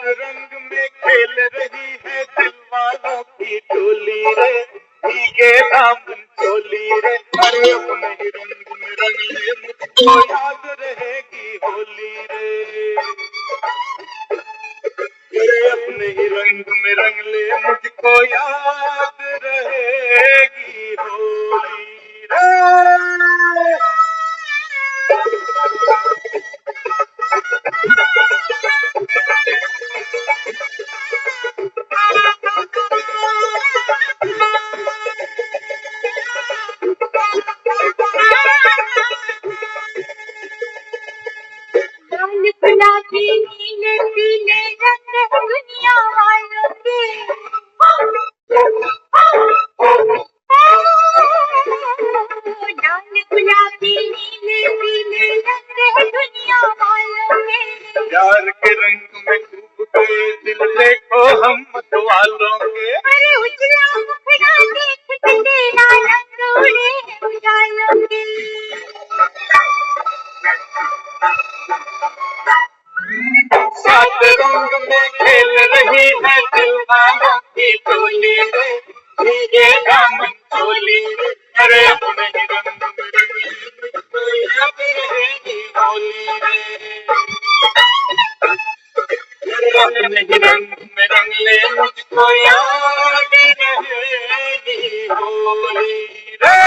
रंग में खेल रही है दिल वालों की टोली रे, भीगे दामन चोली रे, अरे अपने ही रंग में रंग ले मुझको याद रहेगी होली रे, अरे अपने ही रंग में रंग ले मुझको याद रहेगी होली रे। गुलाबी नीले पीले रंग है दुनिया वालों के, लाल गुलाबी नीले पीले रंग है दुनिया वालों के, प्यार के रंग में डूब गए दिल देखो हम मत वालों के, अरे उजला मुखड़ा देख के तेरा रंग उड़े उजालों के, सात रंग में खेल रही है दिल वालों की टोली रे, भीगे दामन चोली रे, अरे अपने ही रंग में रंग ले मुझको याद रहेगी होली रे, अरे अपने ही रंग में रंग ले मुझको याद रहेगी होली रे।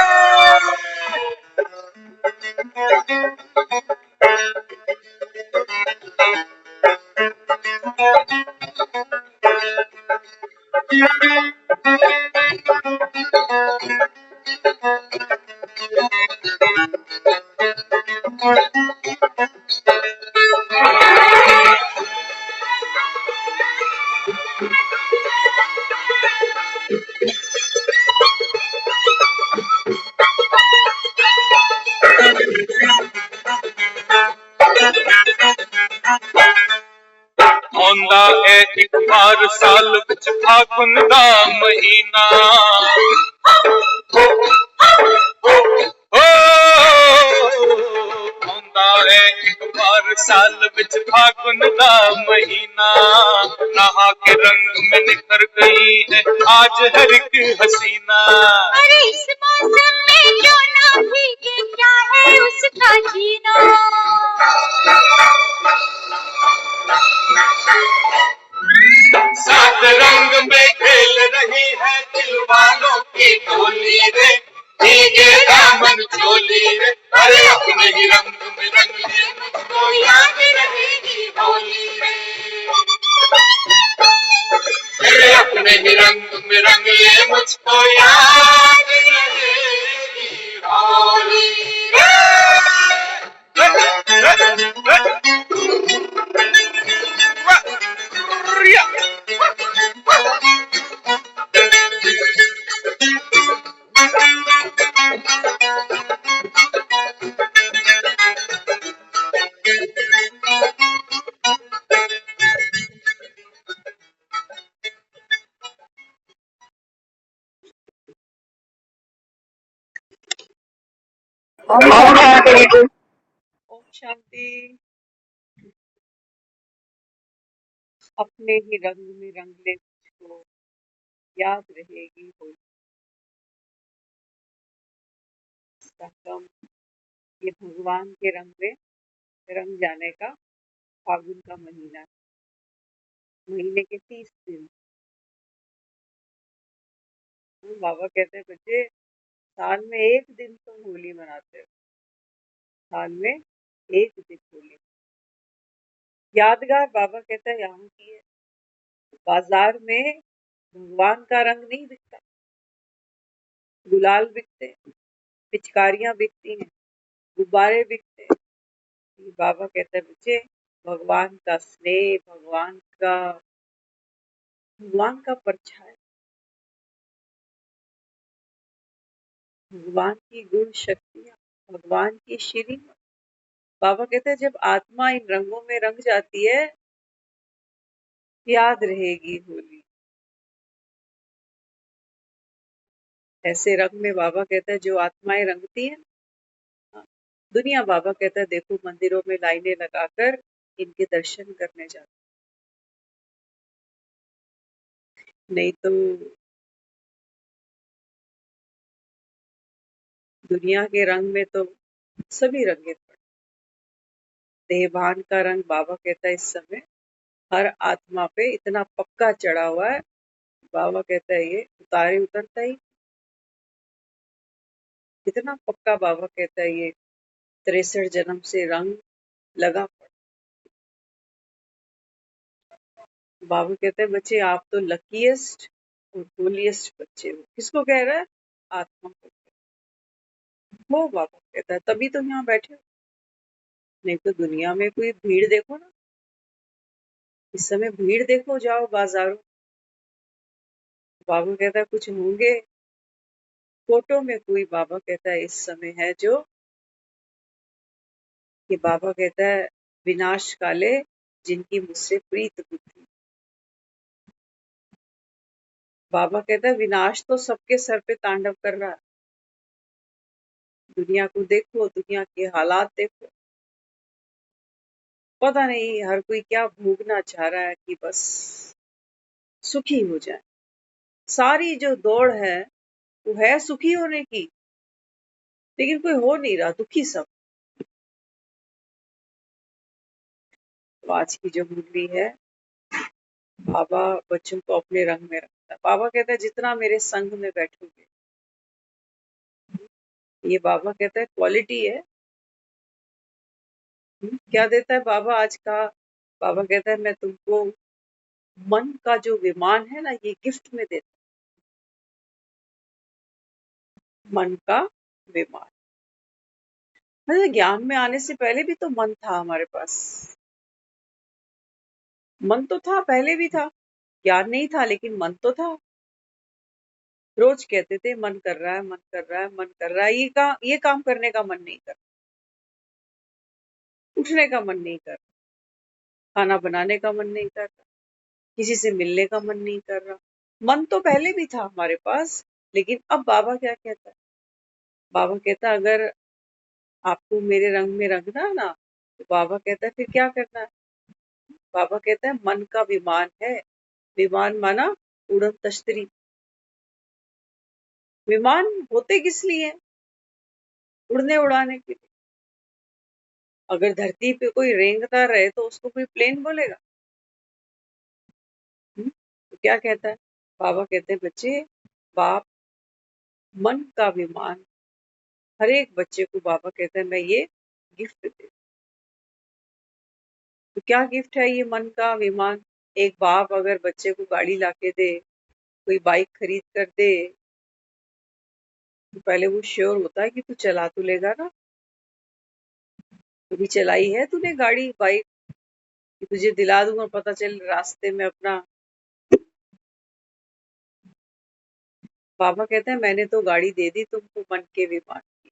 आंदा है एक बार साल विच फागुन दा महीना, आंदा है एक बार साल विच फागुन दा महीना, नहा के रंग में निखर गई है आज हर एक हसीना, अरे इस मौसम में क्यों ना भीगे क्या है उसका जीना, सात रंग में खेल रही है दिल वालों की टोली रे, भीगे दामन चोली रे, अरे अपने ही रंग में रंग ले मुझको याद रहेगी होली रे, अरे अपने ही रंग में रंग ले मुझको याद रहेगी होली रे। ओम शांति। अपने ही रंग में रंग ले मुझको याद रहेगी होली, ये भगवान के रंग में रंग जाने का फागुन का महीना, महीने के 30 दिन। बाबा कहते हैं बच्चे साल में एक दिन तुम होली मनाते हो, साल में एक दिन होली, यादगार बाबा कहता है यहाँ की है। बाजार में भगवान का रंग नहीं बिकता, गुलाल बिकते हैं, पिचकारियां बिकती हैं, गुब्बारे बिकते हैं। ये बाबा कहता है बच्चे, भगवान का स्नेह, भगवान का परछाई, भगवान की गुण शक्तियां, भगवान की श्रीमत। बाबा कहते हैं जब आत्मा इन रंगों में रंग जाती है, याद रहेगी होली। ऐसे रंग में बाबा कहता है जो आत्माएं रंगती हैं, दुनिया बाबा कहता है देखो मंदिरों में लाइनें लगाकर इनके दर्शन करने जाते, नहीं तो दुनिया के रंग में तो सभी रंगे पड़े। देहभान का रंग बाबा कहता है इस समय हर आत्मा पे इतना पक्का चढ़ा हुआ है, बाबा कहता है ये उतारे उतरता ही। कितना पक्का बाबा कहता है ये 63 जन्म से रंग लगा पड़ा। बाबा कहते हैं बच्चे आप तो लकीएस्ट और होलीएस्ट बच्चे हो। किसको कह रहा है? आत्मा को हो। बाबा कहता है तभी तो यहाँ बैठे हो, नहीं तो दुनिया में कोई भीड़ देखो ना, इस समय भीड़ देखो, जाओ बाजारों। बाबा कहता है कुछ होंगे फोटो में कोई, बाबा कहता है इस समय है जो, कि बाबा कहता है विनाश काले जिनकी मुझसे प्रीत बुद्धि। बाबा कहता है विनाश तो सबके सर पे तांडव कर रहा है। दुनिया को देखो, दुनिया के हालात देखो, पता नहीं हर कोई क्या भोगना चाह रहा है कि बस सुखी हो जाए। सारी जो दौड़ है वो है सुखी होने की, लेकिन कोई हो नहीं रहा, दुखी सब। तो आज की जो मुरली है, बाबा बच्चों को अपने रंग में रखता है। बाबा कहता है जितना मेरे संग में बैठोगे, ये बाबा कहता है क्वालिटी है। क्या देता है बाबा आज का? बाबा कहता है मैं तुमको मन का जो विमान है ना, ये गिफ्ट में देता हूं। मन का विमान मतलब ज्ञान में आने से पहले भी तो मन था हमारे पास। मन तो था, पहले भी था। ज्ञान नहीं था लेकिन मन तो था। रोज कहते थे मन कर रहा है, मन कर रहा है, मन कर रहा है। ये काम करने का मन नहीं कर, उठने का मन नहीं कर, खाना बनाने का मन नहीं कर, किसी से मिलने का मन नहीं कर रहा। मन तो पहले भी था हमारे पास, लेकिन अब बाबा क्या कहता है? बाबा कहता है अगर आपको मेरे रंग में रंगना है ना, तो बाबा कहता है फिर क्या करना है? बाबा कहता है मन का विमान है। विमान माना उड़न तश्तरी। विमान होते किस लिए? उड़ने उड़ाने के लिए। अगर धरती पे कोई रेंगता रहे तो उसको कोई प्लेन बोलेगा? तो क्या कहता है बाबा? कहते हैं बच्चे, बाप मन का विमान हर एक बच्चे को, बाबा कहता है मैं ये गिफ्ट दे। तो क्या गिफ्ट है ये मन का विमान? एक बाप अगर बच्चे को गाड़ी लाके दे, कोई बाइक खरीद कर दे, तो पहले वो श्योर होता है कि तू चला तो लेगा ना। कभी चलाई है तूने गाड़ी बाइक कि तुझे दिला दूंगा, पता चल रास्ते में अपना। बाबा कहते हैं मैंने तो गाड़ी दे दी तुमको मन के विमान की।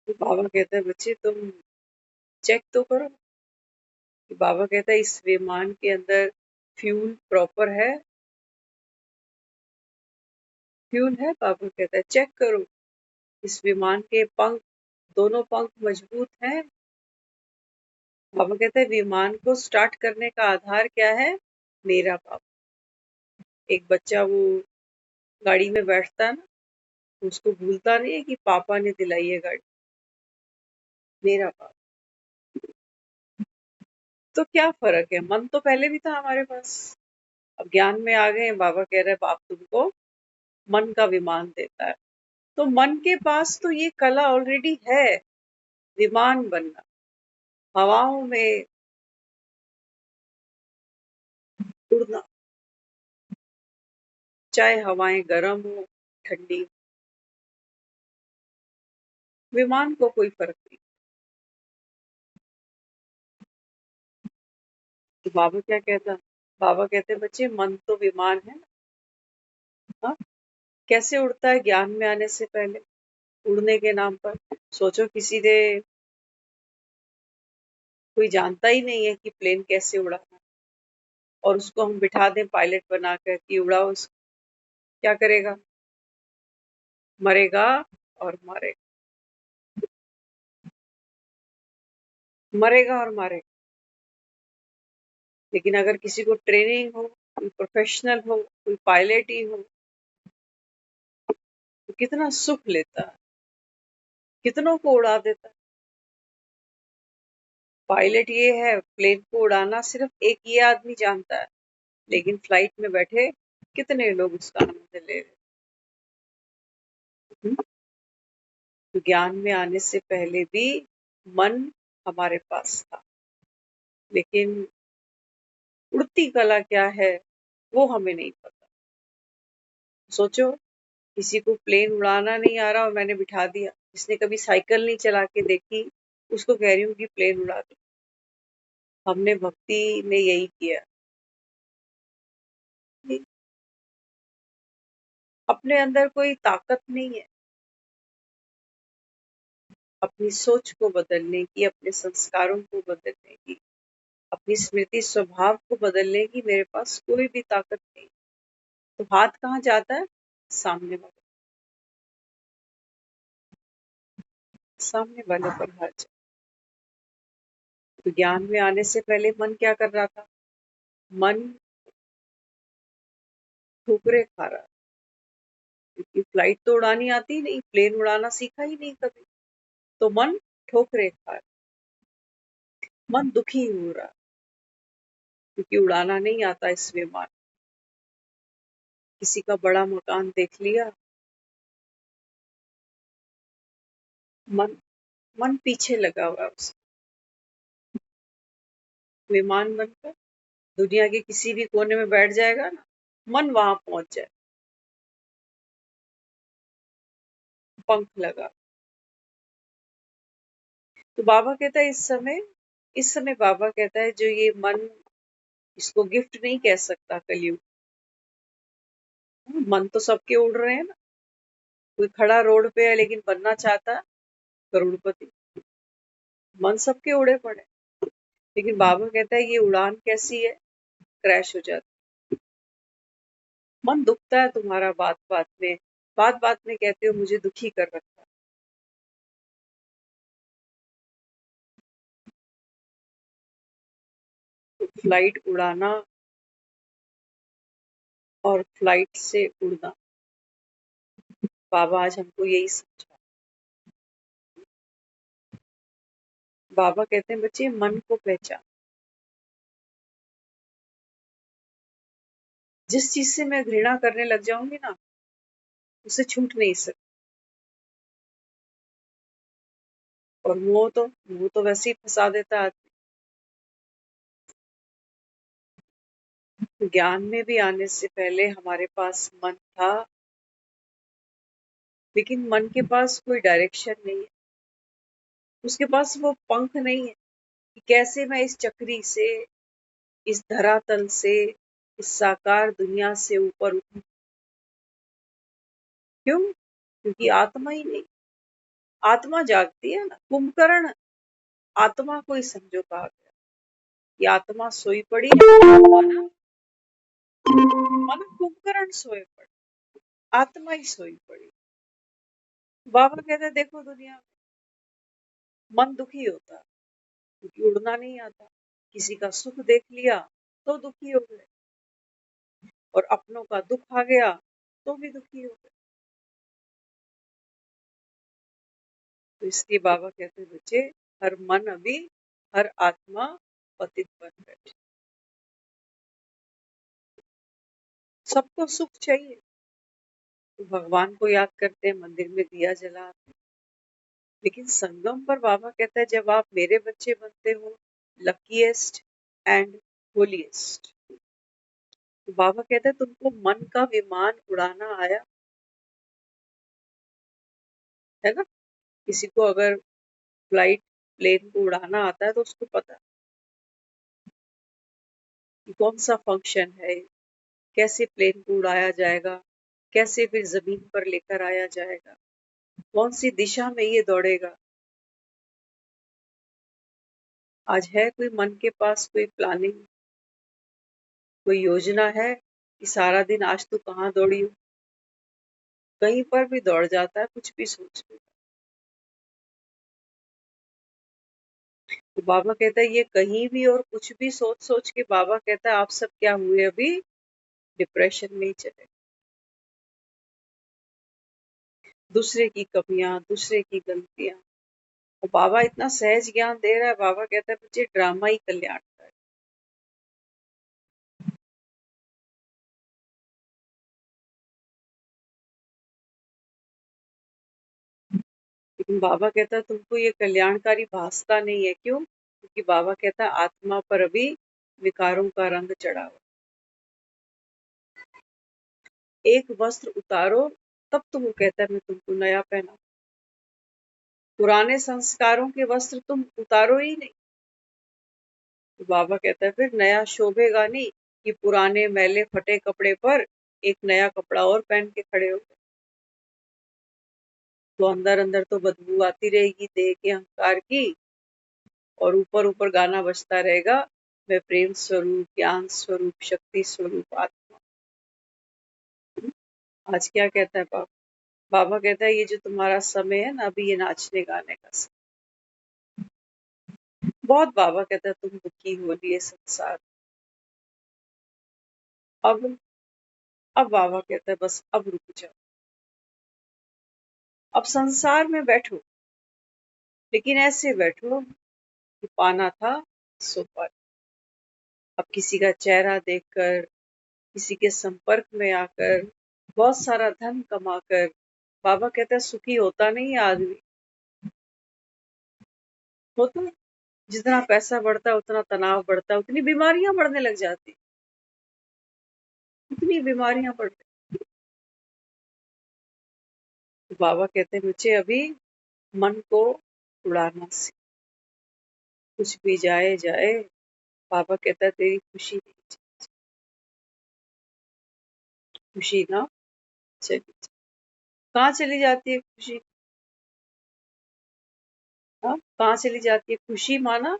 तो बाबा कहते हैं बच्चे तुम चेक तो करो कि बाबा कहता है इस विमान के अंदर फ्यूल प्रॉपर है। फ्यूल है? बाबा कहता है चेक करो इस विमान के पंख, दोनों पंख मजबूत हैं। बाबा कहते हैं विमान को स्टार्ट करने का आधार क्या है? मेरा बाबा। एक बच्चा वो गाड़ी में बैठता है ना, तो उसको भूलता नहीं है कि पापा ने दिलाई है गाड़ी, मेरा बाबा। तो क्या फर्क है? मन तो पहले भी था हमारे पास, अब ज्ञान में आ गए। बाबा कह रहे हैं बाप तुमको मन का विमान देता है। तो मन के पास तो ये कला ऑलरेडी है, विमान बनना, हवाओं में उड़ना, चाहे हवाएं गर्म हो ठंडी, विमान को कोई फर्क नहीं। तो बाबा क्या कहता, बाबा कहते बच्चे मन तो विमान है ना, हाँ? कैसे उड़ता है ज्ञान में आने से पहले, उड़ने के नाम पर। सोचो किसी ने, कोई जानता ही नहीं है कि प्लेन कैसे उड़ाना, और उसको हम बिठा दें पायलट बनाकर कि उड़ाओ इसको, क्या करेगा? मरेगा और मारेगा, मरेगा और मारेगा। लेकिन अगर किसी को ट्रेनिंग हो, कोई प्रोफेशनल हो, कोई पायलट ही हो, तो कितना सुख लेता है, कितनों को उड़ा देता है। पायलट ये है, प्लेन को उड़ाना सिर्फ एक ये आदमी जानता है, लेकिन फ्लाइट में बैठे कितने लोग उसका आनंद ले रहे हैं। तो ज्ञान में आने से पहले भी मन हमारे पास था, लेकिन उड़ती कला क्या है वो हमें नहीं पता। सोचो किसी को प्लेन उड़ाना नहीं आ रहा और मैंने बिठा दिया, जिसने कभी साइकिल नहीं चला के देखी उसको कह रही हूँ कि प्लेन उड़ा दो। हमने भक्ति में यही किया। अपने अंदर कोई ताकत नहीं है अपनी सोच को बदलने की, अपने संस्कारों को बदलने की, अपनी स्मृति स्वभाव को बदलने की मेरे पास कोई भी ताकत नहीं। तो हाथ कहाँ जाता है? सामने वाले, सामने वाले पर हाथ जाता। तो ज्ञान में आने से पहले मन क्या कर रहा था? मन ठोकरे खा रहा, क्योंकि फ्लाइट तो उड़ानी आती नहीं, प्लेन उड़ाना सीखा ही नहीं कभी। तो मन ठोकरे खा रहा, मन दुखी हो रहा, क्योंकि उड़ाना नहीं आता इस विमान। किसी का बड़ा मकान देख लिया, मन मन पीछे लगा हुआ है उसका। विमान बनकर दुनिया के किसी भी कोने में बैठ जाएगा ना, मन वहां पहुंच जाए, पंख लगा। तो बाबा कहता है इस समय बाबा कहता है जो ये मन, इसको गिफ्ट नहीं कह सकता कलयुग। मन तो सबके उड़ रहे हैं ना, कोई खड़ा रोड पे है लेकिन बनना चाहता है करोड़पति। मन सबके उड़े पड़े, लेकिन बाबा कहता है ये उड़ान कैसी है, क्रैश हो जाती। मन दुखता है तुम्हारा, बात बात में कहते हो मुझे दुखी कर रखा है। तो फ्लाइट उड़ाना और फ्लाइट से उड़ना, बाबा आज हमको यही समझा। बाबा कहते हैं बच्चे मन को पहचान। जिस चीज से मैं घृणा करने लग जाऊंगी ना, उससे छूट नहीं सकती। और वो तो वैसे ही फंसा देता है आदमी। ज्ञान में भी आने से पहले हमारे पास मन था, लेकिन मन के पास कोई डायरेक्शन नहीं है, उसके पास वो पंख नहीं है कि कैसे मैं इस चक्री से, इस धरातल से, इस साकार दुनिया से ऊपर उठूं। क्यों? क्योंकि आत्मा ही नहीं, आत्मा जागती है ना। कुंभकर्ण आत्मा को ही समझो कहा गया, ये आत्मा सोई पड़ी है, माना कुंभकर्ण सोए पड़े, आत्मा ही सोई पड़ी। बाबा कहते हैं देखो दुनिया में मन दुखी होता है, क्योंकि उड़ना नहीं आता। किसी का सुख देख लिया तो दुखी हो गए, और अपनों का दुख आ गया तो भी दुखी हो गए। तो इसलिए बाबा कहते हैं बच्चे, हर मन अभी, हर आत्मा पतित बन बैठे। सबको सुख चाहिए, तो भगवान को याद करते हैं, मंदिर में दिया जलाते हैं। लेकिन संगम पर बाबा कहता है जब आप मेरे बच्चे बनते हो, लकीएस्ट एंड होलीएस्ट, तो बाबा कहता है तुमको मन का विमान उड़ाना आया, है ना। किसी को अगर फ्लाइट प्लेन को उड़ाना आता है तो उसको पता है कि कौन सा फंक्शन है, कैसे प्लेन को उड़ाया जाएगा, कैसे फिर जमीन पर लेकर आया जाएगा, कौन सी दिशा में ये दौड़ेगा। आज है कोई मन के पास कोई प्लानिंग, कोई योजना है कि सारा दिन आज तू कहाँ दौड़ी हो? कहीं पर भी दौड़ जाता है, कुछ भी सोच के। तो बाबा कहता है ये कहीं भी और कुछ भी सोच सोच के, बाबा कहता है आप सब क्या हुए अभी, डिप्रेशन में ही चले। दूसरे की कमियां, दूसरे की गलतियां, और बाबा इतना सहज ज्ञान दे रहा है। बाबा कहता है बच्चे ड्रामा ही कल्याण का है। लेकिन बाबा कहता है तुमको ये कल्याणकारी भासता नहीं है, क्यों? क्योंकि बाबा कहता है आत्मा पर अभी विकारों का रंग चढ़ा हुआ। एक वस्त्र उतारो, तब तो वो कहता है मैं तुमको नया पहना। पुराने संस्कारों के वस्त्र तुम उतारो ही नहीं, तो बाबा कहता है फिर नया शोभेगा नहीं, कि पुराने मैले फटे कपड़े पर एक नया कपड़ा और पहन के खड़े हो गए। तो अंदर अंदर तो बदबू आती रहेगी देह के अहंकार की, और ऊपर ऊपर गाना बजता रहेगा, मैं प्रेम स्वरूप, ज्ञान स्वरूप, शक्ति स्वरूप आत्मा। आज क्या कहता है बाबा? बाबा कहता है ये जो तुम्हारा समय है ना, अभी ये नाचने गाने का समय। बहुत बाबा कहता है तुम दुखी हो लिए संसार। अब अब बाबा कहता है बस अब रुक जाओ, अब संसार में बैठो, लेकिन ऐसे बैठो कि पाना था सो पाए। अब किसी का चेहरा देखकर, किसी के संपर्क में आकर, बहुत सारा धन कमाकर, बाबा कहता है सुखी होता नहीं है आदमी। होता है, जितना पैसा बढ़ता है उतना तनाव बढ़ता है, उतनी बीमारियां बढ़ने लग जाती, उतनी बीमारियां बढ़ती। तो बाबा कहते हैं बच्चे अभी मन को उड़ाना सीख, कुछ भी जाए जाए। बाबा कहता है तेरी खुशी नहीं जाए, खुशी ना चली जाए। कहाँ चली जाती है खुशी? हाँ, कहाँ चली जाती है खुशी? माना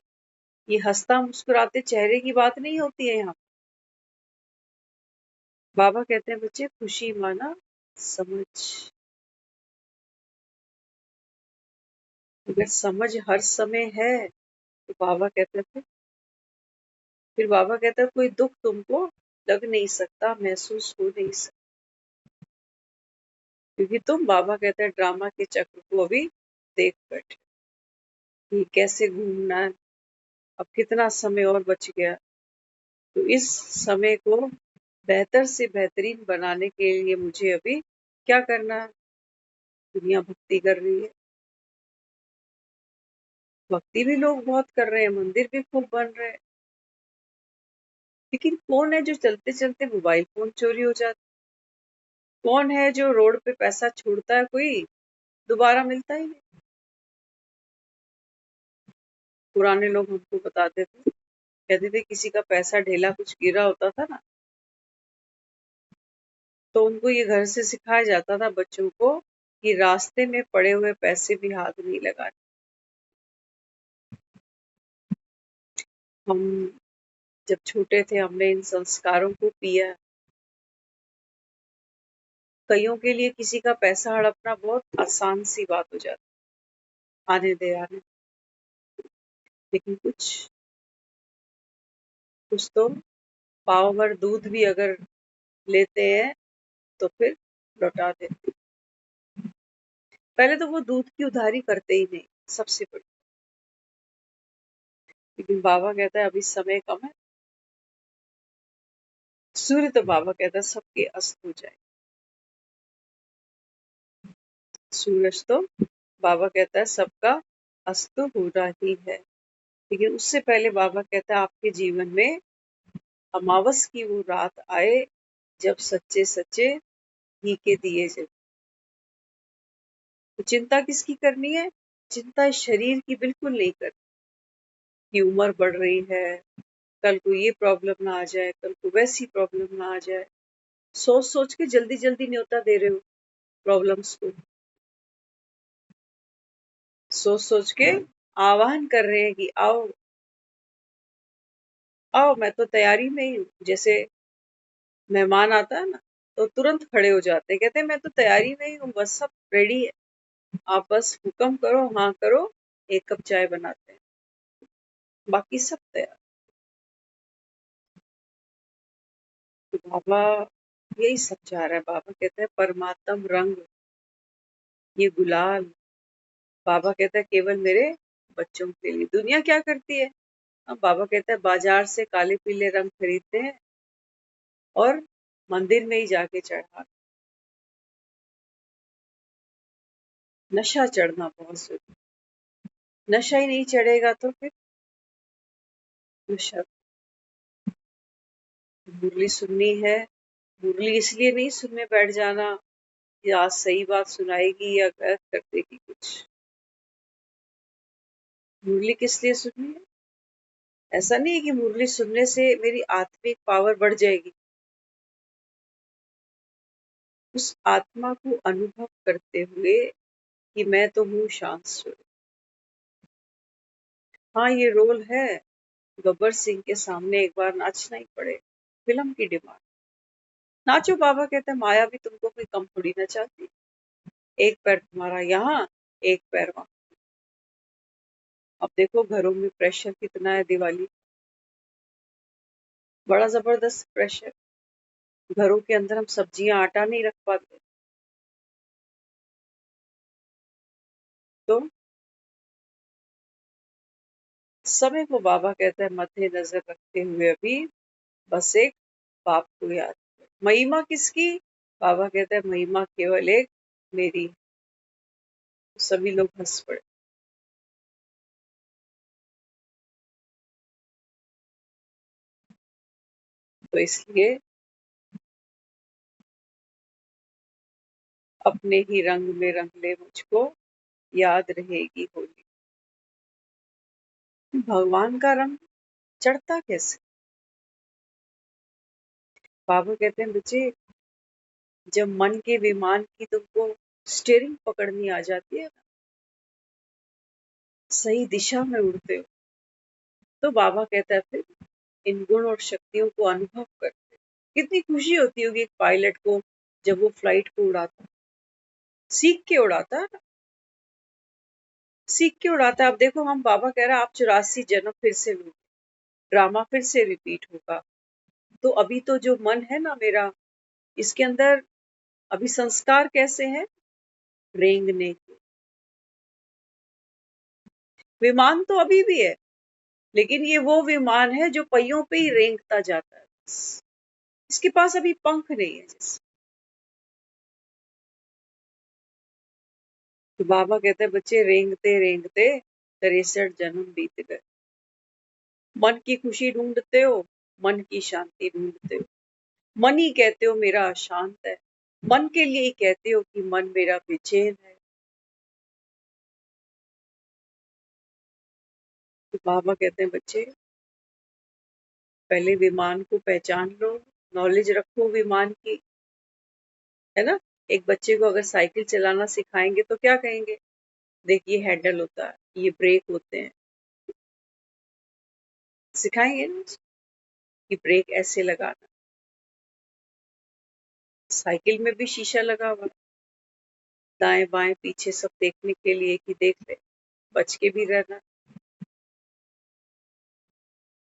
ये हंसता मुस्कुराते चेहरे की बात नहीं होती है यहाँ। बाबा कहते हैं बच्चे खुशी माना समझ। अगर समझ हर समय है तो बाबा कहते हैं फिर बाबा कहता है कोई दुख तुमको लग नहीं सकता, महसूस हो नहीं सकता, क्योंकि तुम, बाबा कहते हैं, ड्रामा के चक्र को अभी देख बैठे कि कैसे घूमना है। अब कितना समय और बच गया, तो इस समय को बेहतर से बेहतरीन बनाने के लिए मुझे अभी क्या करना है? दुनिया भक्ति कर रही है, भक्ति भी लोग बहुत कर रहे हैं, मंदिर भी खूब बन रहे हैं, लेकिन कौन है जो चलते चलते मोबाइल फोन चोरी हो जाता? कौन है जो रोड पे पैसा छोड़ता है, कोई दोबारा मिलता ही नहीं? पुराने लोग हमको बताते थे, कहते थे किसी का पैसा ढेला कुछ गिरा होता था ना, तो उनको ये घर से सिखाया जाता था बच्चों को कि रास्ते में पड़े हुए पैसे भी हाथ नहीं लगाने। हम जब छोटे थे हमने इन संस्कारों को पिया। कईयों के लिए किसी का पैसा हड़पना बहुत आसान सी बात हो जाती, आने दे आने, लेकिन कुछ तो पाव भर दूध भी अगर लेते हैं तो फिर लौटा देते। पहले तो वो दूध की उधारी करते ही नहीं, सबसे बड़ी। लेकिन बाबा कहता है अभी समय कम है। सूर्य तो बाबा कहता है सबके अस्त हो जाए, सूरज तो बाबा कहता है सबका अस्त होना ही है, लेकिन उससे पहले बाबा कहता है आपके जीवन में अमावस की वो रात आए जब सच्चे सच्चे घी के दिए जले। तो चिंता किसकी करनी है? चिंता इस शरीर की बिल्कुल नहीं करनी कि उम्र बढ़ रही है, कल को ये प्रॉब्लम ना आ जाए, कल को वैसी प्रॉब्लम ना आ जाए। सोच सोच के जल्दी जल्दी न्योता दे रहे हो प्रॉब्लम्स को, सोच सोच के आह्वान कर रहे हैं कि आओ आओ, मैं तो तैयारी में ही हूँ। जैसे मेहमान आता है ना तो तुरंत खड़े हो जाते हैं, कहते हैं मैं तो तैयारी में ही हूँ, बस सब रेडी है, आप बस हुक्म करो, हाँ करो, एक कप चाय बनाते हैं, बाकी सब तैयार। तो बाबा यही समझा रहा है। बाबा कहते हैं परमात्म रंग ये गुलाल, बाबा कहता है केवल मेरे बच्चों के लिए। दुनिया क्या करती है? अब बाबा कहता है बाजार से काले पीले रंग खरीदते हैं और मंदिर में ही जाके चढ़ा। नशा चढ़ना बहुत जरूरी, नशा ही नहीं चढ़ेगा तो फिर नशा। मुरली सुननी है, मुरली इसलिए नहीं सुनने बैठ जाना कि आज सही बात सुनाएगी या गलत कर देगी कुछ। मुरली किस लिए सुननी है? ऐसा नहीं है कि मुरली सुनने से मेरी आत्मिक पावर बढ़ जाएगी। उस आत्मा को अनुभव करते हुए कि मैं तो हूँ शांत स्वरूप। हाँ, ये रोल है, गब्बर सिंह के सामने एक बार नाचना ही पड़े, फिल्म की डिमांड। नाचो, बाबा कहते हैं माया भी तुमको कोई कम थोड़ी ना चाहती, एक पैर तुम्हारा यहाँ, एक पैर वहां। अब देखो घरों में प्रेशर कितना है, दिवाली बड़ा जबरदस्त प्रेशर। घरों के अंदर हम सब्जियां आटा नहीं रख पाते, तो समय को बाबा कहता है मद्देनजर रखते हुए अभी बस एक बाप को याद करो। महिमा किसकी? बाबा कहता है महिमा केवल एक मेरी। सभी लोग हंस पड़े। तो इसलिए अपने ही रंग में रंग ले मुझको, याद रहेगी होली। भगवान का रंग चढ़ता कैसे? बाबा कहते हैं बच्चे जब मन के विमान की तुमको स्टीयरिंग पकड़नी आ जाती है, सही दिशा में उड़ते हो, तो बाबा कहता है फिर इन गुण और शक्तियों को अनुभव करते। कितनी खुशी होती होगी एक पायलट को जब वो फ्लाइट को उड़ाता, सीख के उड़ाता है ना, सीख के उड़ाता है। अब देखो हम, बाबा कह रहा है आप 84 जन्म फिर से लो, ड्रामा फिर से रिपीट होगा। तो अभी तो जो मन है ना मेरा, इसके अंदर अभी संस्कार कैसे हैं? रेंगने के। विमान तो अभी भी है, लेकिन ये वो विमान है जो पहियों पे ही रेंगता जाता है, इसके पास अभी पंख नहीं है जैसे। तो बाबा कहते हैं बच्चे रेंगते रेंगते 63 जन्म बीत गए। मन की खुशी ढूंढते हो, मन की शांति ढूंढते हो, मन ही कहते हो मेरा अशांत है, मन के लिए ही कहते हो कि मन मेरा बेचैन है। तो बाबा कहते हैं बच्चे पहले विमान को पहचान लो, नॉलेज रखो विमान की, है ना। एक बच्चे को अगर साइकिल चलाना सिखाएंगे तो क्या कहेंगे? देखिए हैंडल होता है, ये ब्रेक होते हैं, सिखाएंगे ना कि ब्रेक ऐसे लगाना। साइकिल में भी शीशा लगा हुआ, दाएं बाएं पीछे सब देखने के लिए कि देख ले, बच के भी रहना,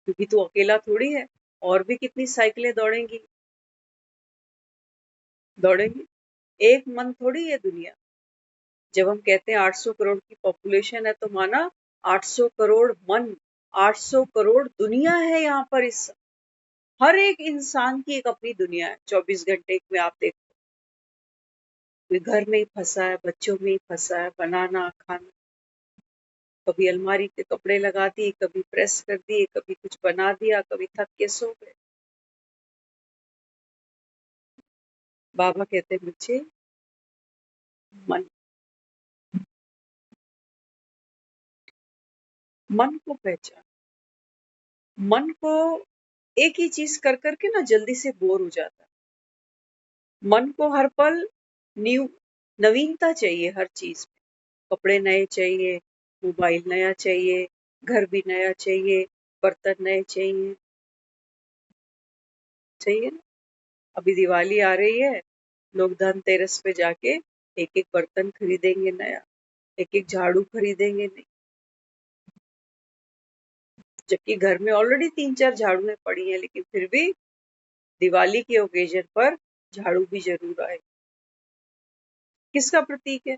क्योंकि तू अकेला थोड़ी है, और भी कितनी साइकिलें दौड़ेंगी, दौड़ेंगी। एक मन थोड़ी है दुनिया। जब हम कहते हैं 800 करोड़ की पॉपुलेशन है, तो माना 800 करोड़ मन, 800 करोड़ दुनिया है यहाँ पर। इस हर एक इंसान की एक अपनी दुनिया है। 24 घंटे में आप देखो, कोई घर में ही फंसा है, बच्चों में ही फंसा है, बनाना खाना, कभी अलमारी के कपड़े लगा दिए, कभी प्रेस कर दिए, कभी कुछ बना दिया, कभी थक के सो गए। बाबा कहते हैं बच्चे, मन मन को पहचान। मन को एक ही चीज कर करके ना जल्दी से बोर हो जाता है। मन को हर पल न्यू नवीनता चाहिए हर चीज में। कपड़े नए चाहिए, मोबाइल नया चाहिए, घर भी नया चाहिए, बर्तन नए चाहिए, चाहिए ना। अभी दिवाली आ रही है, लोग धनतेरस पे जाके एक एक बर्तन खरीदेंगे नया, एक एक झाड़ू खरीदेंगे नहीं, जबकि घर में ऑलरेडी 3-4 झाड़ुएं पड़ी हैं, लेकिन फिर भी दिवाली के ओकेजन पर झाड़ू भी जरूर आए। किसका प्रतीक है?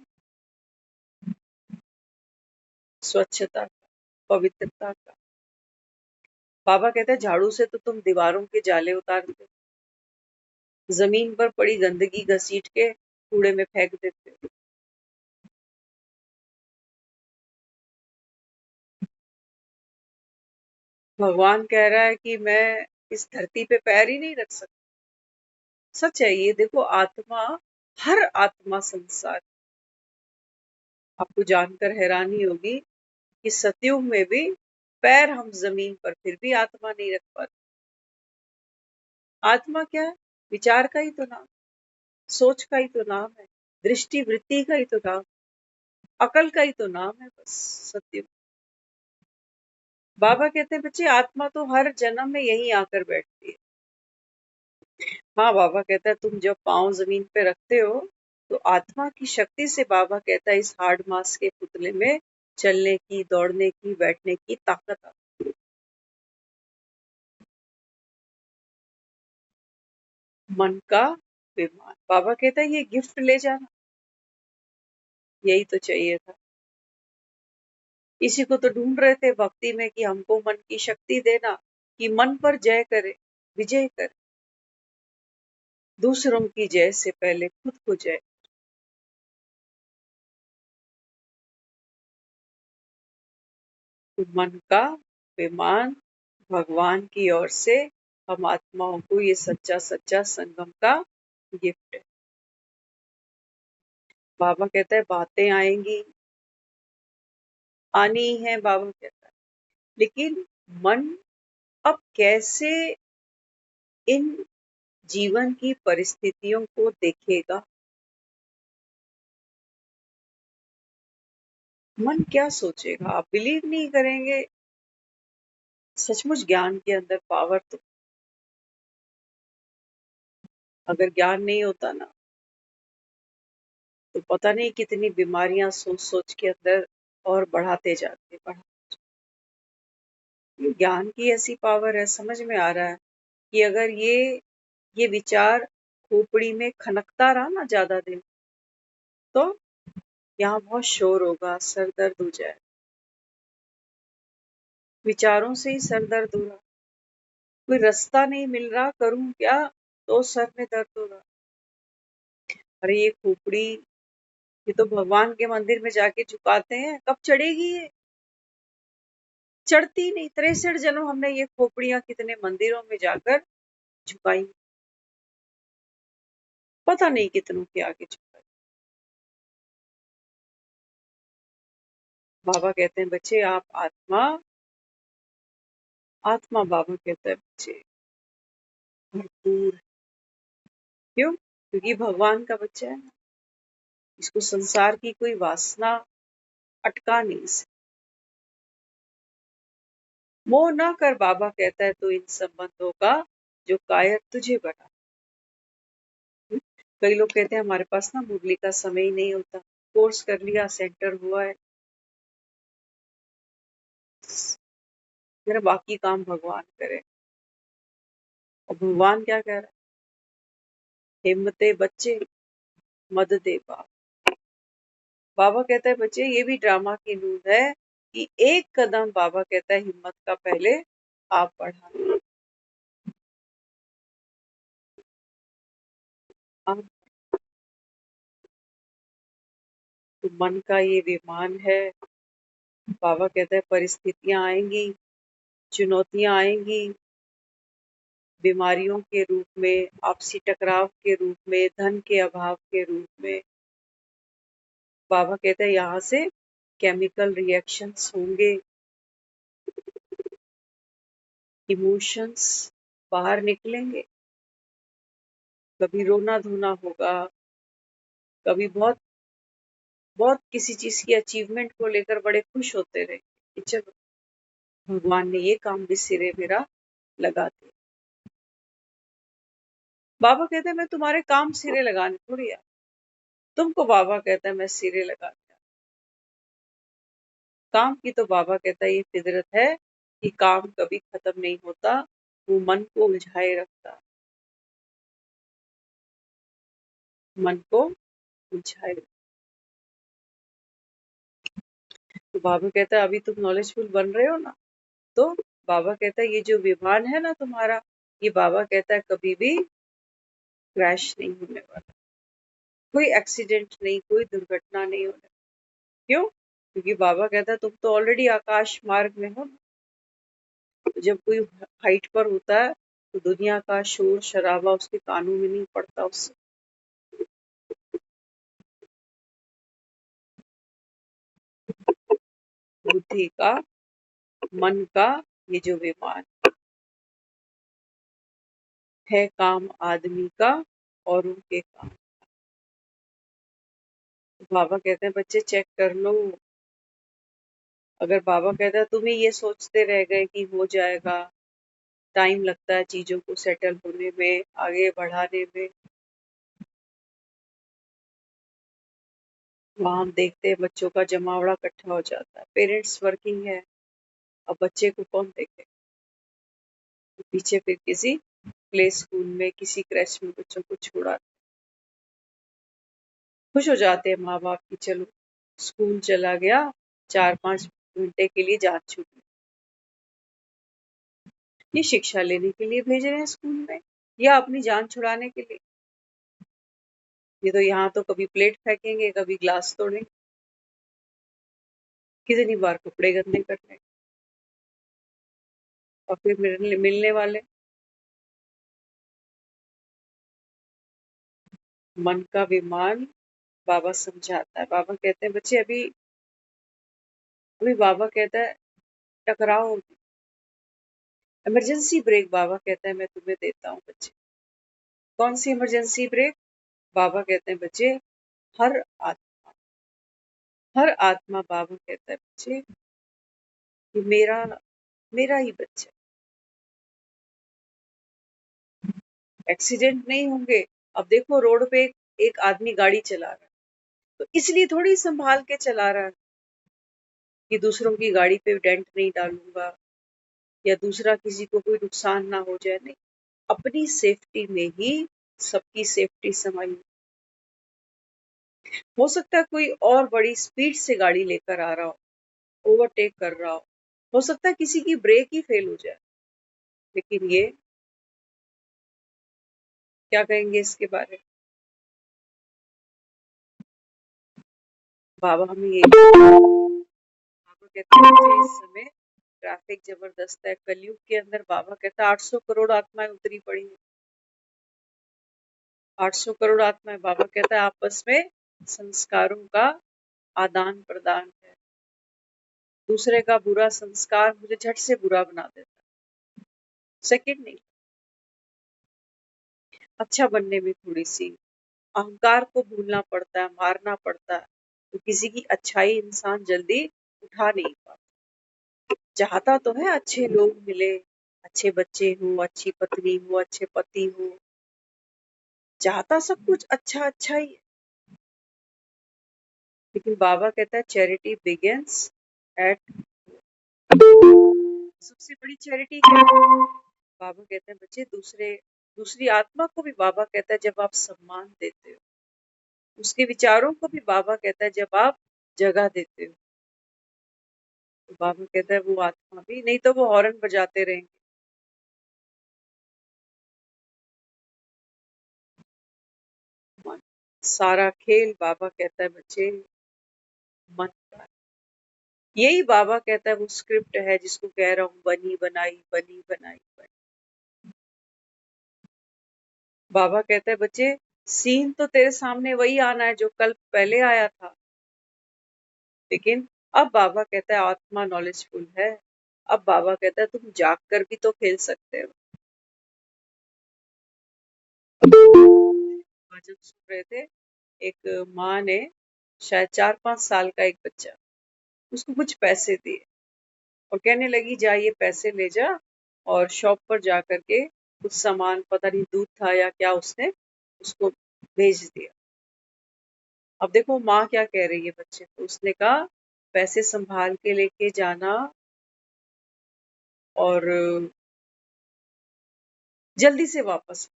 स्वच्छता का, पवित्रता का। बाबा कहते हैं झाड़ू से तो तुम दीवारों के जाले उतारते हो, जमीन पर पड़ी गंदगी घसीट के कूड़े में फेंक देते हो। भगवान कह रहा है कि मैं इस धरती पे पैर ही नहीं रख सकता। सच है ये, देखो आत्मा, हर आत्मा संसार। आपको जानकर हैरानी होगी कि सतयुग में भी पैर हम जमीन पर फिर भी आत्मा नहीं रख पाते। आत्मा क्या है? विचार का ही तो नाम, सोच का ही तो नाम है, दृष्टि वृत्ति का ही तो नाम, अकल का ही तो नाम है बस। सतयुग। बाबा कहते हैं बच्चे, आत्मा तो हर जन्म में यहीं आकर बैठती है। हाँ, बाबा कहता है तुम जब पाँव जमीन पे रखते हो तो आत्मा की शक्ति से, बाबा कहता है, इस हार्ड मास के पुतले में चलने की, दौड़ने की, बैठने की ताकत आती है। मन का विमान। बाबा कहता है ये गिफ्ट ले जाना, यही तो चाहिए था। इसी को तो ढूंढ रहे थे भक्ति में कि हमको मन की शक्ति देना, कि मन पर जय करे, विजय करे, दूसरों की जय से पहले खुद को जय। तो मन का विमान भगवान की ओर से हम आत्माओं को ये सच्चा सच्चा संगम का गिफ्ट है। बाबा कहता है बातें आएंगी, आनी ही है, बाबा कहता है, लेकिन मन अब कैसे इन जीवन की परिस्थितियों को देखेगा? मन क्या सोचेगा? आप बिलीव नहीं करेंगे, सचमुच ज्ञान के अंदर पावर तो, अगर ज्ञान नहीं होता ना तो पता नहीं कितनी बीमारियां सोच सोच के अंदर और बढ़ाते जाते, ज्ञान की ऐसी पावर है। समझ में आ रहा है कि अगर ये विचार खोपड़ी में खनकता रहा ना ज्यादा दिन, तो यहाँ बहुत शोर होगा, सर दर्द हो जाए। विचारों से ही सर दर्द हो रहा, कोई रास्ता नहीं मिल रहा, करूं क्या, तो सर में दर्द हो रहा। अरे ये खोपड़ी, ये तो भगवान के मंदिर में जाके झुकाते हैं, कब चढ़ेगी ये? चढ़ती नहीं। 63 जन्म हमने ये खोपड़ियां कितने मंदिरों में जाकर झुकाई, पता नहीं कितनों के आगे झुकाई। बाबा कहते हैं बच्चे, आप आत्मा, आत्मा बाबा कहता है बच्चे भरपूर। क्यों? क्योंकि भगवान का बच्चा है ना, इसको संसार की कोई वासना अटका नहीं सकती। मोह न कर, बाबा कहता है, तो इन संबंधों का जो कायर तुझे बना। कई लोग कहते हैं हमारे पास ना मुरली का समय ही नहीं होता, कोर्स कर लिया, सेंटर हुआ है, मेरा बाकी काम भगवान करे। और भगवान क्या कह रहा है? हिम्मते बच्चे, मद दे बाप। बाबा कहता है बच्चे, ये भी ड्रामा की नून है कि एक कदम, बाबा कहता है, हिम्मत का पहले आप बढ़ा। आप तो मन का ये विमान है। बाबा कहता है परिस्थितियां आएंगी, चुनौतियां आएंगी, बीमारियों के रूप में, आपसी टकराव के रूप में, धन के अभाव के रूप में। बाबा कहते हैं यहाँ से केमिकल रिएक्शंस होंगे, इमोशंस बाहर निकलेंगे। कभी रोना धोना होगा, कभी बहुत बहुत किसी चीज की अचीवमेंट को लेकर बड़े खुश होते रहे कि चलो भगवान ने ये काम भी सिरे मेरा लगा दिया। बाबा कहते हैं मैं तुम्हारे काम सिरे लगाने थोड़ी आया, तुमको बाबा कहता है मैं सिरे लगा दिया। काम की तो बाबा कहता है ये फितरत है कि काम कभी खत्म नहीं होता, वो मन को उलझाए रखता, मन को उलझाए रखता। तो बाबा कहता है अभी तुम नॉलेजफुल बन रहे हो ना, तो बाबा कहता है ये जो विमान है ना तुम्हारा, ये बाबा कहता है कभी भी क्रैश नहीं होने वाला, कोई एक्सीडेंट नहीं, कोई दुर्घटना नहीं होने। क्यों? क्योंकि बाबा कहता है तुम तो ऑलरेडी आकाश मार्ग में हो ना। तो जब कोई हाइट पर होता है तो दुनिया का शोर शराबा उसके कानों में नहीं पड़ता उससे। बुद्धि का, मन का ये जो विमान है, काम आदमी का और उनके काम। बाबा कहते हैं बच्चे चेक कर लो। अगर बाबा कहता है तुम्हें ये सोचते रह गए कि हो जाएगा, टाइम लगता है चीजों को सेटल होने में, आगे बढ़ाने में, वहां हम देखते हैं बच्चों का जमावड़ा इकट्ठा हो जाता है, पेरेंट्स वर्किंग है, अब बच्चे को कौन देखे? तो पीछे फिर किसी प्ले स्कूल में, किसी क्रैश में बच्चों को छोड़ा। खुश हो जाते हैं माँ बाप की चलो स्कूल चला गया, 4-5 घंटे के लिए जान छूट गई। ये शिक्षा लेने के लिए भेज रहे हैं स्कूल में या अपनी जान छुड़ाने के लिए? ये तो यहाँ तो कभी प्लेट फेंकेंगे, कभी ग्लास तोड़ेंगे, कितनी बार कपड़े गंदे करने, और फिर मिलने वाले। मन का विमान बाबा समझाता है। बाबा कहते हैं बच्चे अभी अभी बाबा कहता है टकराओ, इमरजेंसी ब्रेक बाबा कहता है मैं तुम्हें देता हूँ बच्चे। कौन सी इमरजेंसी ब्रेक? बाबा कहते हैं बच्चे हर आत्मा, हर आत्मा बाबा कहता है बच्चे कि मेरा मेरा ही बच्चा, एक्सीडेंट नहीं होंगे। अब देखो रोड पे एक आदमी गाड़ी चला रहा है तो इसलिए थोड़ी संभाल के चला रहा है कि दूसरों की गाड़ी पे डेंट नहीं डालूंगा या दूसरा किसी को कोई नुकसान ना हो जाए, नहीं, अपनी सेफ्टी में ही सबकी सेफ्टी समाई। हो सकता है कोई और बड़ी स्पीड से गाड़ी लेकर आ रहा हो, ओवरटेक कर रहा हो सकता है किसी की ब्रेक ही फेल हो जाए, लेकिन ये क्या कहेंगे इसके बारे में? बाबा हमें ये बाबा कहते हैं मुझे इस समय ट्रैफिक जबरदस्त है, कलयुग के अंदर बाबा कहता है 800 करोड़ आत्माएं उतरी पड़ी हैं, 800 करोड़ आत्माएं। बाबा कहता है आपस में संस्कारों का आदान प्रदान है, दूसरे का बुरा संस्कार मुझे झट से बुरा बना देता है, सेकंड नहीं। अच्छा बनने में थोड़ी सी अहंकार को भूलना पड़ता है, मारना पड़ता है, तो किसी की अच्छाई इंसान जल्दी उठा नहीं पाता। चाहता तो है अच्छे लोग मिले, अच्छे बच्चे हो, अच्छी पत्नी हो, अच्छे पति हो, चाहता सब कुछ अच्छा अच्छा ही है, लेकिन बाबा कहता है चैरिटी बिगिंस एट, सबसे बड़ी चैरिटी क्या है? बाबा कहते हैं बच्चे दूसरी आत्मा को भी बाबा कहता है जब आप सम्मान देते हो, उसके विचारों को भी बाबा कहता है जब आप जगह देते हो, तो बाबा कहता है वो आत्मा भी, नहीं तो वो हॉर्न बजाते रहेंगे। सारा खेल बाबा कहता है बच्चे मन का। यही बाबा कहता है वो स्क्रिप्ट है जिसको कह रहा हूं, बनी बनाई बनी बनाई बनी। बाबा कहता है बच्चे, सीन तो तेरे सामने वही आना है जो कल पहले आया था, लेकिन अब बाबा कहता है आत्मा नॉलेजफुल है। अब बाबा कहता है तुम जाग कर भी तो खेल सकते हो। आज हम सुन रहे थे, एक माँ ने शायद 4-5 साल का एक बच्चा, उसको कुछ पैसे दिए और कहने लगी जा ये पैसे ले जा और शॉप पर जा करके कुछ सामान, पता नहीं दूध था या क्या, उसने उसको भेज दिया। अब देखो माँ क्या कह रही है बच्चे को, उसने कहा पैसे संभाल के लेके जाना और जल्दी से वापस।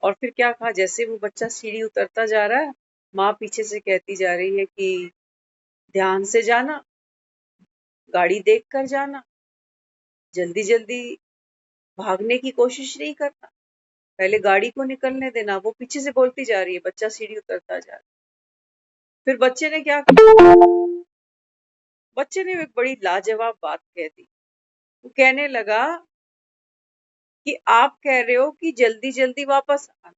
और फिर क्या कहा, जैसे वो बच्चा सीढ़ी उतरता जा रहा है, माँ पीछे से कहती जा रही है कि ध्यान से जाना, गाड़ी देख कर जाना, जल्दी जल्दी भागने की कोशिश नहीं करना, पहले गाड़ी को निकलने देना। वो पीछे से बोलती जा रही है, बच्चा सीढ़ी उतरता जा रहा है। फिर बच्चे ने क्या किया, बच्चे ने एक बड़ी लाजवाब बात कह दी। वो कहने लगा कि आप कह रहे हो कि जल्दी जल्दी वापस आना,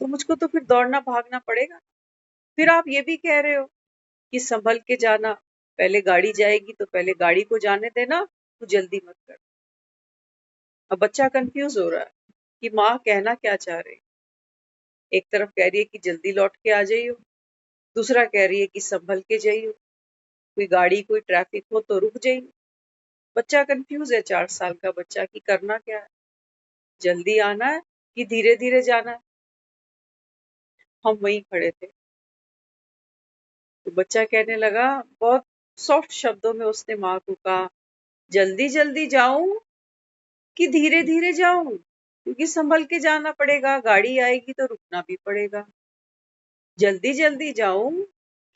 तो मुझको तो फिर दौड़ना भागना पड़ेगा। फिर आप ये भी कह रहे हो कि संभल के जाना, पहले गाड़ी जाएगी तो पहले गाड़ी को जाने देना, तो जल्दी मत कर। अब बच्चा कंफ्यूज हो रहा है कि माँ कहना क्या चाह रही है। एक तरफ कह रही है कि जल्दी लौट के आ जाइयो, दूसरा कह रही है कि संभल के जाइयो, कोई गाड़ी कोई ट्रैफिक हो तो रुक जाइयो। बच्चा कंफ्यूज है, 4 साल का बच्चा, कि करना क्या है, जल्दी आना है कि धीरे धीरे जाना है। हम वहीं खड़े थे, तो बच्चा कहने लगा, बहुत सॉफ्ट शब्दों में उसने माँ को कहा, जल्दी जल्दी जाऊं कि धीरे धीरे जाऊं, क्योंकि संभल के जाना पड़ेगा, गाड़ी आएगी तो रुकना भी पड़ेगा। जल्दी जल्दी जाऊं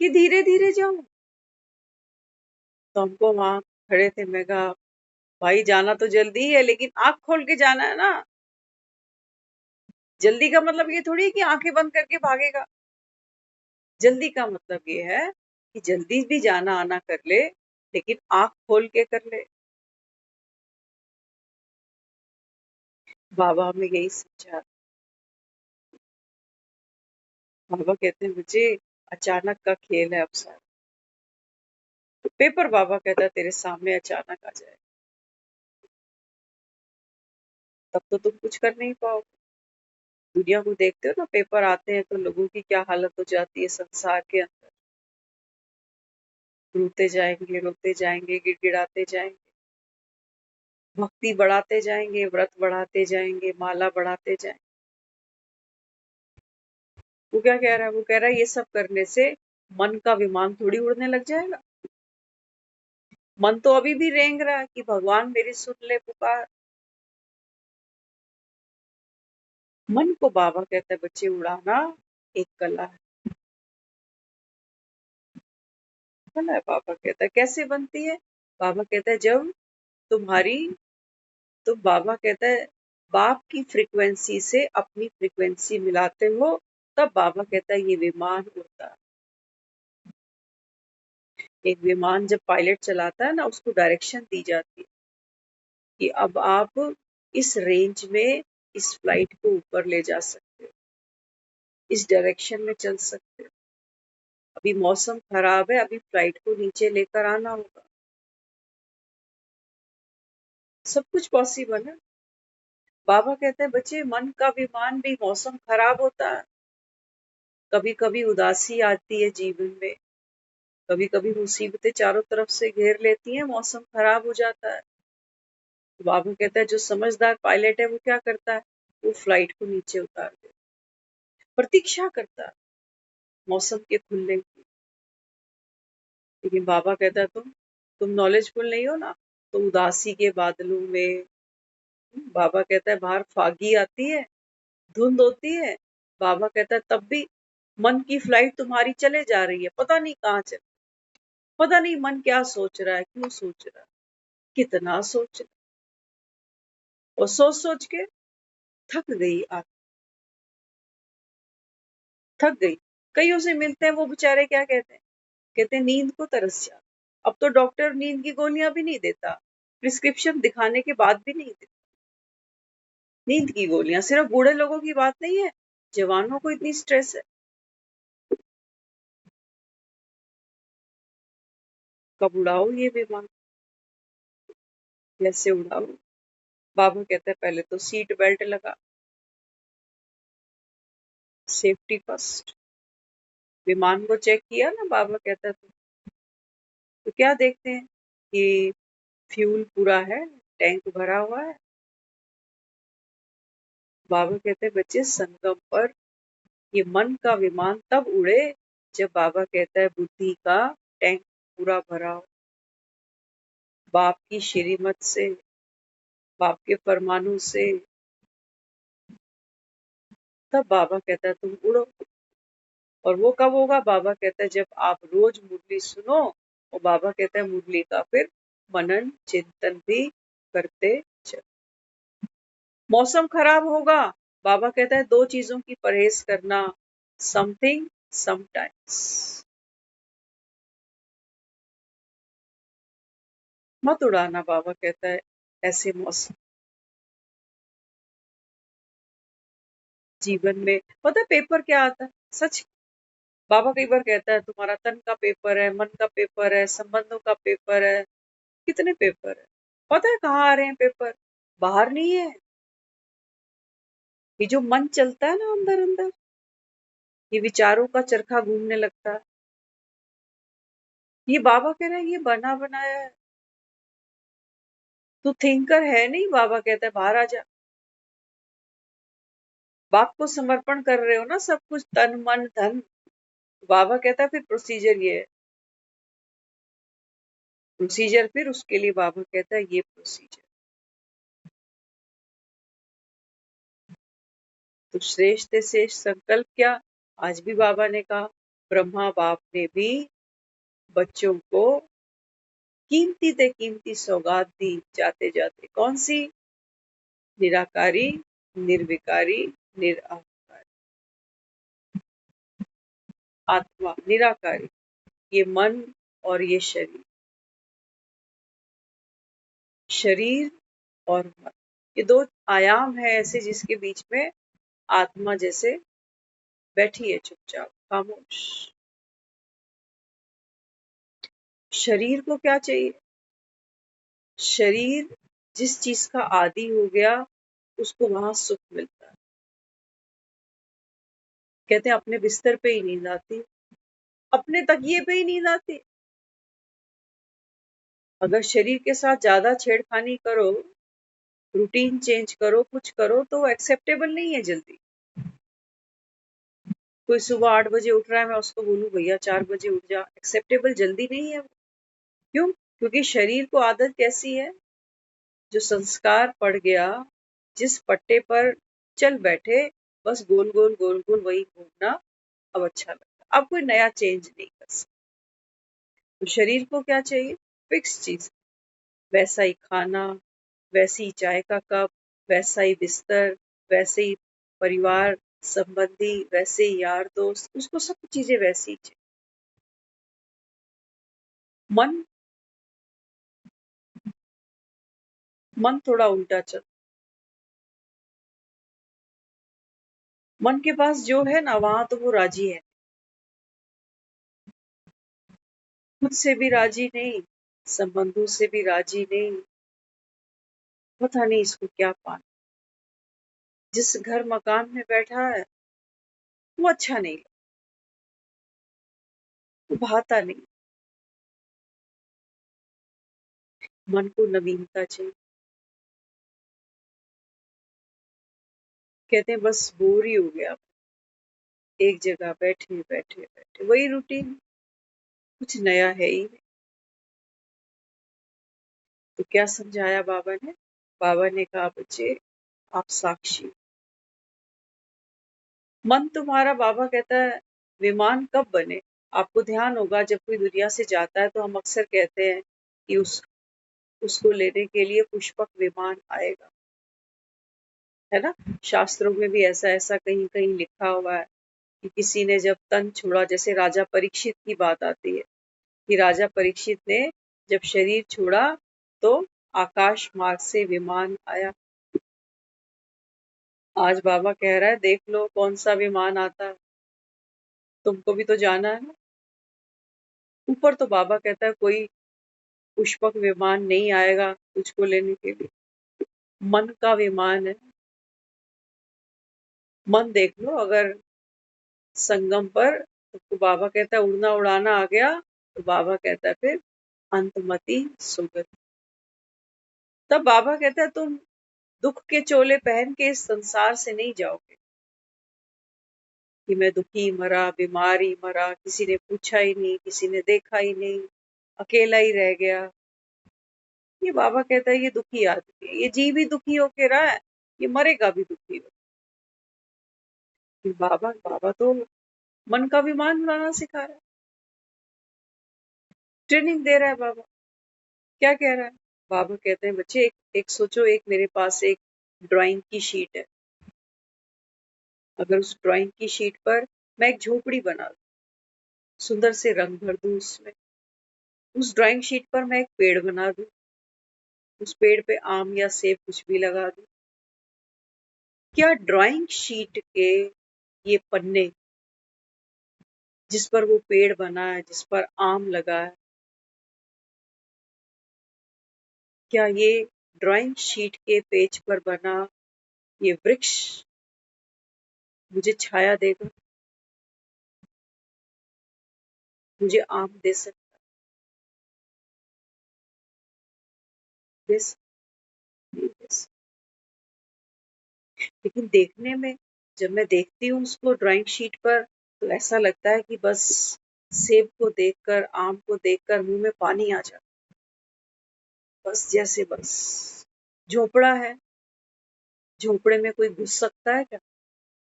कि धीरे धीरे जाऊं। तो हमको वहां खड़े थे, मैं कहा भाई जाना तो जल्दी है, लेकिन आंख खोल के जाना है ना। जल्दी का मतलब ये थोड़ी है कि आंखें बंद करके भागेगा। जल्दी का मतलब ये है कि जल्दी भी जाना आना कर ले, लेकिन आंख खोल के कर ले। बाबा हमें यही समझा। बाबा कहते हैं मुझे अचानक का खेल है अब सारा। तो पेपर बाबा कहता है तेरे सामने अचानक आ जाए, तब तो तुम कुछ कर नहीं पाओगे। दुनिया को देखते हो ना, पेपर आते हैं तो लोगों की क्या हालत हो जाती है संसार के अंदर। रोते जाएंगे, गिड़गिड़ाते जाएंगे, भक्ति बढ़ाते जाएंगे, व्रत बढ़ाते जाएंगे, माला बढ़ाते जाएंगे। वो क्या कह रहा है, वो कह रहा है ये सब करने से मन का विमान थोड़ी उड़ने लग जाएगा। मन तो अभी भी रेंग रहा है कि भगवान मेरी सुन ले पुकार। मन को बाबा कहता है बच्चे उड़ाना एक कला है। कला है, बाबा कहता है कैसे बनती है। बाबा कहता है जब तुम्हारी, तो बाबा कहता है बाप की फ्रीक्वेंसी से अपनी फ्रीक्वेंसी मिलाते हो, तब बाबा कहता है ये विमान उड़ता है। एक विमान जब पायलट चलाता है ना, उसको डायरेक्शन दी जाती है कि अब आप इस रेंज में इस फ्लाइट को ऊपर ले जा सकते हो, इस डायरेक्शन में चल सकते हो। अभी मौसम खराब है, अभी फ्लाइट को नीचे लेकर आना होगा। सब कुछ पॉसिबल है। बाबा कहते हैं बच्चे मन का विमान भी, मौसम खराब होता है, कभी कभी उदासी आती है जीवन में, कभी कभी मुसीबतें चारों तरफ से घेर लेती हैं, मौसम खराब हो जाता है। तो बाबू कहता है जो समझदार पायलट है वो क्या करता है, वो फ्लाइट को नीचे उतार देता, प्रतीक्षा करता है मौसम के खुलने की। लेकिन बाबा कहता है तुम नॉलेजफुल नहीं हो ना, तो उदासी के बादलों में, बाबा कहता है बाहर फागी आती है, धुंध होती है, बाबा कहता है तब भी मन की फ्लाइट तुम्हारी चले जा रही है, पता नहीं कहाँ चल, पता नहीं मन क्या सोच रहा है, क्यों सोच रहा है, कितना सोच रहा है। और सोच सोच के थक गई आत्मा। थक गई। कईयों से मिलते हैं, वो बेचारे क्या कहते हैं, कहते हैं नींद को तरस जा। अब तो डॉक्टर नींद की गोलियां भी नहीं देता, प्रिस्क्रिप्शन दिखाने के बाद भी नहीं देता नींद की गोलियां। सिर्फ बूढ़े लोगों की बात नहीं है, जवानों को इतनी स्ट्रेस है। कब उड़ाओ ये विमान, कैसे उड़ाओ। बाबा कहता है पहले तो सीट बेल्ट लगा, सेफ्टी फर्स्ट। विमान को चेक किया ना, बाबा कहता है तो क्या देखते हैं कि फ्यूल पूरा है, टैंक भरा हुआ है। बाबा कहते हैं बच्चे, संगम पर ये मन का विमान तब उड़े जब बाबा कहता है बुद्धि का टैंक पूरा भरा हो, बाप की श्रीमत से, बाप के फरमानों से। तब बाबा कहता है तुम उड़ो। और वो कब होगा? बाबा कहता है जब आप रोज मुरली सुनो, और बाबा कहता है मुरली का फिर मनन चिंतन भी करते चलो। मौसम खराब होगा, बाबा कहता है दो चीजों की परहेज करना, समथिंग समटाइम्स। मत उड़ाना, बाबा कहता है ऐसे मौसम। जीवन में पता है पेपर क्या आता है? सच, बाबा कई बार कहता है तुम्हारा तन का पेपर है, मन का पेपर है, संबंधों का पेपर है। कितने पेपर है? पता है कहाँ आ रहे हैं पेपर? बाहर नहीं है। ये जो मन चलता है ना अंदर अंदर, ये विचारों का चरखा घूमने लगता है, ये बाबा कह रहे हैं ये बना बनाया है। तू थिंकर है नहीं, बाबा कहता है बाहर आ जा। बाप को समर्पण कर रहे हो ना सब कुछ, तन मन धन। बाबा कहता है फिर प्रोसीजर ये है। प्रोसीजर फिर उसके लिए बाबा कहता है ये प्रोसीजर। तो श्रेष्ठ से श्रेष्ठ संकल्प क्या? आज भी बाबा ने कहा, ब्रह्मा बाप ने भी बच्चों को कीमती से कीमती सौगात दी जाते जाते। कौन सी? निराकारी, निर्विकारी, निराकारी। आत्मा निराकारी, ये मन और ये शरीर, शरीर और मन, ये दो आयाम है ऐसे जिसके बीच में आत्मा जैसे बैठी है चुपचाप खामोश। शरीर को क्या चाहिए? शरीर जिस चीज का आदी हो गया उसको वहां सुख मिलता है। कहते हैं अपने बिस्तर पे ही नींद आती, अपने तकिए पे ही नींद आती। अगर शरीर के साथ ज्यादा छेड़खानी करो, रूटीन चेंज करो, कुछ करो, तो वो एक्सेप्टेबल नहीं है जल्दी। कोई सुबह 8 बजे उठ रहा है, मैं उसको बोलूं भैया 4 बजे उठ जा, एक्सेप्टेबल जल्दी नहीं है वो। क्यों? क्योंकि शरीर को आदत कैसी है, जो संस्कार पड़ गया, जिस पट्टे पर चल बैठे, बस गोल गोल गोल गोल वही घूमना अब अच्छा लगता, अब कोई नया चेंज नहीं कर सकता। तो शरीर को क्या चाहिए? फिक्स चीज, वैसा ही खाना, वैसी ही चाय का कप, वैसा ही बिस्तर, वैसे ही परिवार संबंधी, वैसे ही यार दोस्त, उसको सब चीजें वैसी ही चाहिए। मन, मन थोड़ा उल्टा चल। मन के पास जो है ना वहां तो वो राजी है, खुद से भी राजी नहीं, संबंधों से भी राजी नहीं। पता नहीं इसको क्या पाना। जिस घर मकान में बैठा है वो अच्छा नहीं, वो भाता नहीं। मन को नवीनता चाहिए। कहते हैं बस बोर ही हो गया, एक जगह बैठे बैठे बैठे वही रूटीन, कुछ नया है ही नहीं। तो क्या समझाया बाबा ने? बाबा ने कहा बच्चे आप साक्षी। मन तुम्हारा, बाबा कहता है विमान कब बने? आपको ध्यान होगा जब कोई दुनिया से जाता है तो हम अक्सर कहते हैं कि उसको लेने के लिए पुष्पक विमान आएगा, है ना? शास्त्रों में भी ऐसा ऐसा कहीं कहीं लिखा हुआ है कि किसी ने जब तन छोड़ा, जैसे राजा परीक्षित की बात आती है कि राजा परीक्षित ने जब शरीर छोड़ा तो आकाश मार्ग से विमान आया। आज बाबा कह रहा है देख लो कौन सा विमान आता है, तुमको भी तो जाना है ना। ऊपर तो बाबा कहता है कोई पुष्पक विमान नहीं आएगा तुझको लेने के लिए, मन का विमान है। मन देख लो अगर संगम पर, तो बाबा कहता है उड़ना उड़ाना आ गया, तो बाबा कहता है फिर अंतमति सुगति। तब बाबा कहता है तुम दुख के चोले पहन के इस संसार से नहीं जाओगे कि मैं दुखी मरा, बीमारी मरा, किसी ने पूछा ही नहीं, किसी ने देखा ही नहीं, अकेला ही रह गया। ये बाबा कहता है ये दुखी आदमी है, ये जी भी दुखी होके रहा है, ये मरेगा भी दुखी हो। बाबा बाबा तो मन का विमान उड़ाना सिखा रहा है, ट्रेनिंग दे रहा है बाबा। क्या कह रहा है बाबा? कहते हैं बच्चे एक सोचो, एक मेरे पास एक ड्राइंग की शीट है, अगर उस ड्राइंग की शीट पर मैं एक झोपड़ी बना दूं, सुंदर से रंग भर दूं उसमें, उस ड्राइंग शीट पर मैं एक पेड़ बना दूं, उस पेड़ पे आम या सेब कुछ भी लगा दूं, क्या ड्राइंग शीट के ये पन्ने जिस पर वो पेड़ बना है, जिस पर आम लगा है, क्या ये ड्राइंग शीट के पेज पर बना ये वृक्ष मुझे छाया देगा, मुझे आम दे सकता है? नहीं दे सकता। लेकिन देखने में जब मैं देखती हूँ उसको ड्राइंग शीट पर, तो ऐसा लगता है कि बस सेब को देखकर, आम को देखकर मुंह में पानी आ जाता, बस जैसे बस झोपड़ा है, झोपड़े में कोई घुस सकता है क्या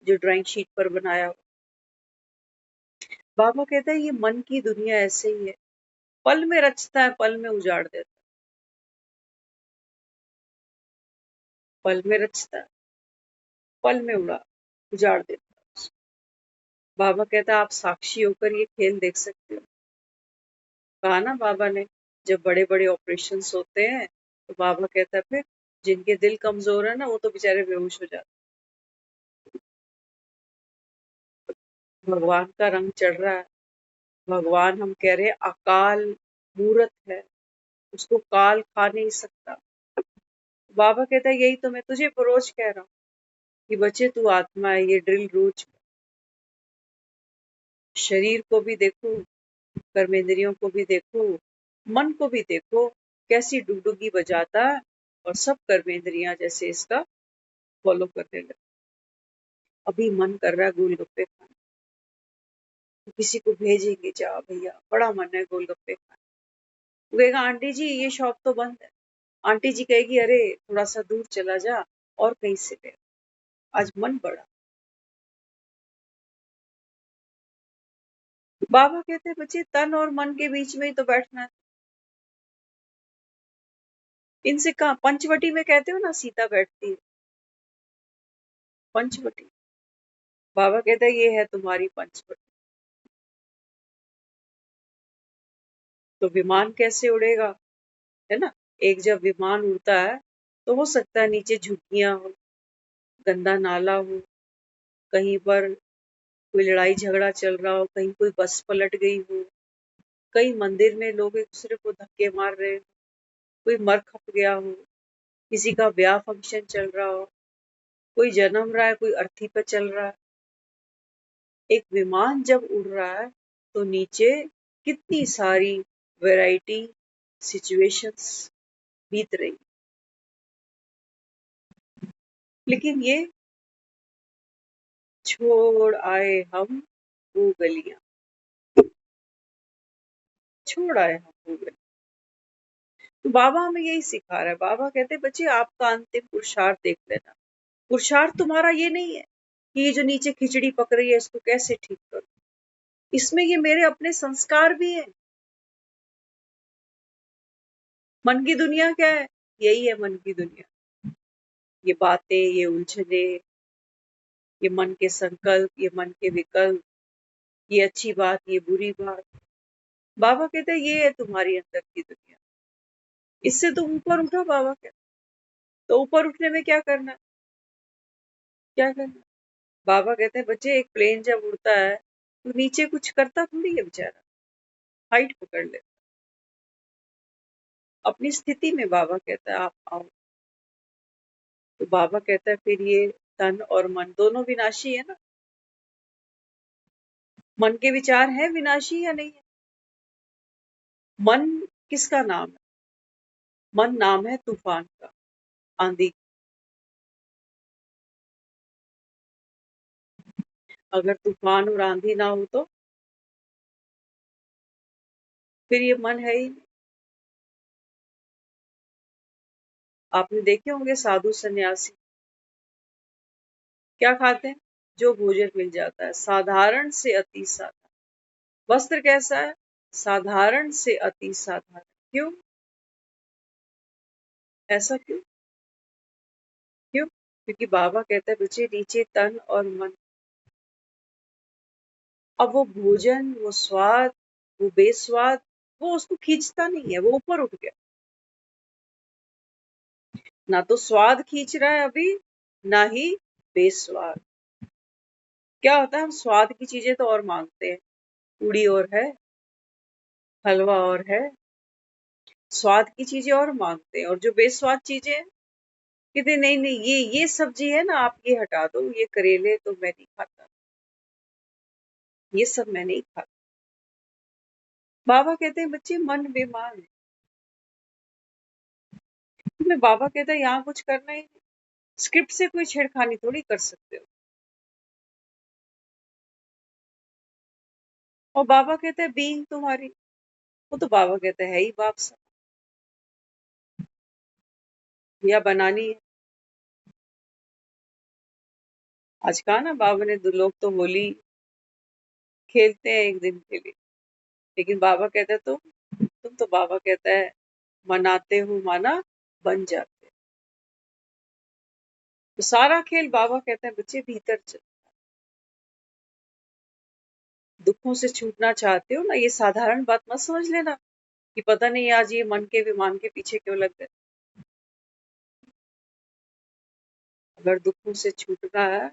जो ड्राइंग शीट पर बनाया हो? बाबा कहता है ये मन की दुनिया ऐसे ही है, पल में रचता है, पल में उजाड़ देता है, पल में रचता है, पल में उजाड़ देता है। बाबा कहता है आप साक्षी होकर ये खेल देख सकते हो। कहा ना बाबा ने, जब बड़े बड़े ऑपरेशन होते हैं तो बाबा कहता है फिर जिनके दिल कमजोर है ना वो तो बेचारे बेहोश हो जाते। भगवान का रंग चढ़ रहा है, भगवान हम कह रहे हैं अकाल मूर्त है, उसको काल खा नहीं सकता। बाबा कहता है यही तो मैं तुझे रोज कह रहा हूँ कि बच्चे तू आत्मा है, ये ड्रिल रोज शरीर को भी देखो, कर्मेंद्रियों को भी देखो, मन को भी देखो कैसी डुगडुगी बजाता है, और सब कर्मेंद्रियां जैसे इसका फॉलो करने लगे। अभी मन कर रहा है गोलगप्पे खाने, तो किसी को भेजेंगे जा भैया बड़ा मन है गोलगप्पे खाने, वो कहेगा आंटी जी ये शॉप तो बंद है, आंटी जी कहेगी अरे थोड़ा सा दूर चला जा और कहीं से ले, आज मन बड़ा। बाबा कहते हैं बच्चे तन और मन के बीच में ही तो बैठना है, इनसे कहा पंचवटी में कहते हो ना सीता बैठती है, पंचवटी। बाबा कहता है ये है तुम्हारी पंचवटी। तो विमान कैसे उड़ेगा, है ना? एक जब विमान उड़ता है तो हो सकता है नीचे झुग्गियां हो, गंदा नाला हो, कहीं पर कोई लड़ाई झगड़ा चल रहा हो, कहीं कोई बस पलट गई हो, कई मंदिर में लोग एक दूसरे को धक्के मार रहे हो, कोई मर खप गया हो, किसी का ब्याह फंक्शन चल रहा हो, कोई जन्म रहा है, कोई अर्थी पे चल रहा है। एक विमान जब उड़ रहा है तो नीचे कितनी सारी वैरायटी सिचुएशंस बीत रही, लेकिन ये छोड़ आए हम वो गलियां, छोड़ आए हम वो गलियां। तो बाबा हमें यही सिखा रहा है। बाबा कहते हैं बच्चे आपका अंतिम पुरुषार्थ देख लेना, पुरुषार्थ तुम्हारा ये नहीं है कि ये जो नीचे खिचड़ी पक रही है इसको कैसे ठीक करूं, इसमें ये मेरे अपने संस्कार भी है। मन की दुनिया क्या है? यही है मन की दुनिया, ये बातें, ये उलझने, ये मन के संकल्प, ये मन के विकल्प, ये अच्छी बात, ये बुरी बात। बाबा कहते हैं ये है तुम्हारी अंदर की दुनिया, इससे तुम ऊपर उठो। बाबा कहते तो ऊपर उठने में क्या करना है? क्या करना? बाबा कहते हैं बच्चे एक प्लेन जब उड़ता है तो नीचे कुछ करता थोड़ी है बेचारा, हाइट पकड़ ले। अपनी स्थिति में बाबा कहता है आप आओ। तो बाबा कहता है फिर ये तन और मन दोनों विनाशी है ना? मन के विचार है विनाशी या नहीं है? मन किसका नाम है? मन नाम है तूफान का, आंधी। अगर तूफान और आंधी ना हो तो फिर ये मन है ही नहीं। आपने देखे होंगे साधु सन्यासी क्या खाते हैं? जो भोजन मिल जाता है, साधारण से अति साधारण। वस्त्र कैसा है? साधारण से अति साधारण। क्यों? ऐसा क्यों? क्यों? क्योंकि बाबा कहता है बच्चे नीचे तन और मन। अब वो भोजन, वो स्वाद, वो बेस्वाद, वो उसको खींचता नहीं है, वो ऊपर उठ गया। ना तो स्वाद खींच रहा है अभी, ना ही बेस्वाद। क्या होता है, हम स्वाद की चीजें तो और मांगते हैं, पूड़ी और है, हलवा और है, स्वाद की चीजें और मांगते हैं। और जो बेस्वाद चीजें हैं, कहते नहीं नहीं, ये सब्जी है ना, आप ये हटा दो, ये करेले तो मैं नहीं खाता, ये सब मैं नहीं खाता। बाबा कहते हैं बच्चे मन बेमान है। तुम्हें बाबा कहता है यहाँ कुछ करना ही नहीं, स्क्रिप्ट से कोई छेड़खानी थोड़ी कर सकते हो। और बाबा कहते हैं बीइंग तुम्हारी, वो तो बाबा कहते है ही बाप सा, या बनानी है। आज कहा ना बाबा ने, दो लोग तो होली खेलते हैं एक दिन के लिए, लेकिन बाबा कहते हैं तुम तो बाबा कहता है मनाते हो माना बन जाते हैं। तो सारा खेल बाबा कहते हैं बच्चे भीतर चल। दुखों से छूटना चाहते हो ना, ये साधारण बात मत समझ लेना कि पता नहीं आज ये मन के विमान के पीछे क्यों लग गए। अगर दुखों से छूटना है,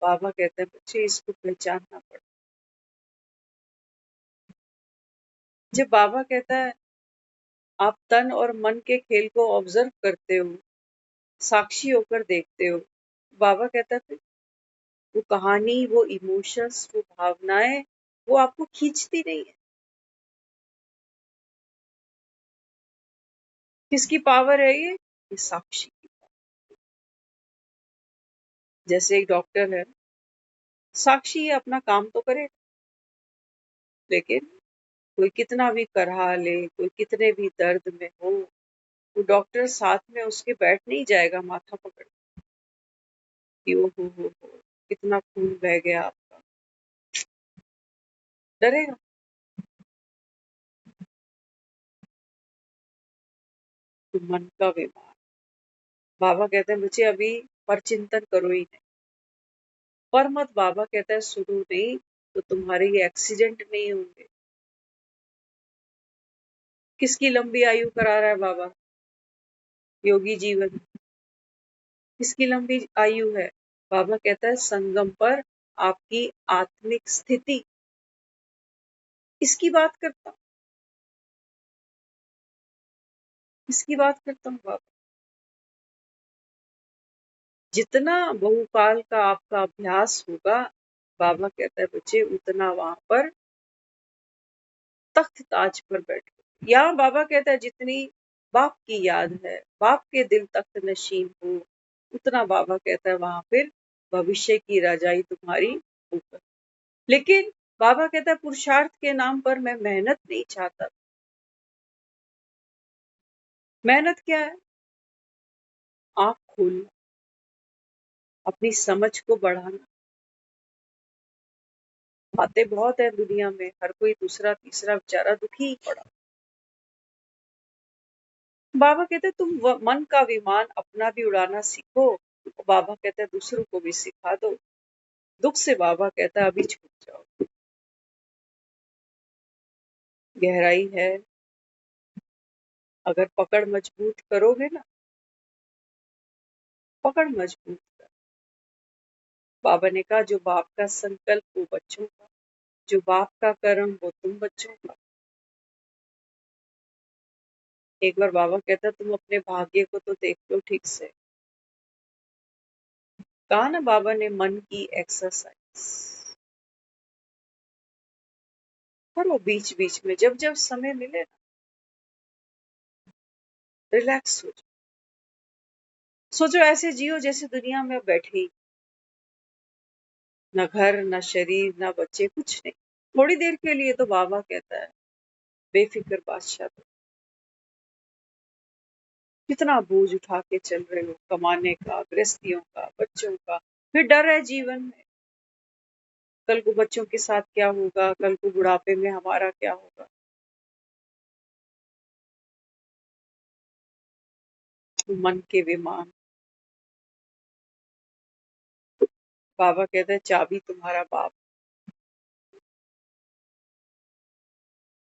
बाबा कहते हैं बच्चे इसको पहचानना पड़ता। जब बाबा कहता है आप तन और मन के खेल को ऑब्जर्व करते हो, साक्षी होकर देखते हो, बाबा कहता है फिर वो कहानी, वो इमोशंस, वो भावनाएं, वो आपको खींचती नहीं है। किसकी पावर है ये साक्षी की। जैसे एक डॉक्टर है, साक्षी है अपना काम तो करे, लेकिन कोई कितना भी करहा ले, कोई कितने भी दर्द में हो, वो डॉक्टर साथ में उसके बैठ नहीं जाएगा माथा पकड़ कि ओ हो, कितना खून बह गया आपका, डरेगा? तो मन का विमान। बाबा कहते हैं मुझे अभी पर चिंतन करो ही नहीं, पर मत। बाबा कहता है सुनो नहीं तो तुम्हारे ये एक्सीडेंट नहीं होंगे। किसकी लंबी आयु करा रहा है बाबा? योगी जीवन। किसकी लंबी आयु है? बाबा कहता है संगम पर आपकी आत्मिक स्थिति, इसकी बात करता हूँ, इसकी बात करता हूँ बाबा। जितना बहुकाल का आपका अभ्यास होगा, बाबा कहता है बच्चे उतना वहां पर तख्त ताज पर बैठो। यहाँ बाबा कहता है जितनी बाप की याद है, बाप के दिल तख्त नशीन हो, उतना बाबा कहता है वहां फिर भविष्य की रजाई तुम्हारी ऊपर। लेकिन बाबा कहता है पुरुषार्थ के नाम पर मैं मेहनत नहीं चाहता। मेहनत क्या है? आंख खोलना, अपनी समझ को बढ़ाना। बातें बहुत है दुनिया में, हर कोई दूसरा तीसरा बेचारा दुखी ही पड़ा। बाबा कहते तुम मन का विमान अपना भी उड़ाना सीखो, तो बाबा कहते हैं दूसरों को भी सिखा दो। दुख से बाबा कहता है अभी छूट जाओ। गहराई है, अगर पकड़ मजबूत करोगे ना, पकड़ मजबूत कर। बाबा ने कहा जो बाप का संकल्प वो बच्चों का, जो बाप का कर्म वो तुम बच्चों का। एक बार बाबा कहता तुम अपने भाग्य को तो देख लो ठीक से। कहा ना बाबा ने मन की एक्सरसाइज करो बीच बीच में, जब जब समय मिले ना रिलैक्स हो जाओ। सोचो ऐसे जियो जैसे दुनिया में बैठे ही, न घर न शरीर न बच्चे, कुछ नहीं। थोड़ी देर के लिए तो बाबा कहता है बेफिक्र बादशाह तो। कितना बोझ उठा के चल रहे हो, कमाने का, गृहस्थियों का, बच्चों का, फिर डर है जीवन में। कल को बच्चों के साथ क्या होगा, कल को बुढ़ापे में हमारा क्या होगा। मन के विमान। बाबा कहते हैं चाबी तुम्हारा बाप।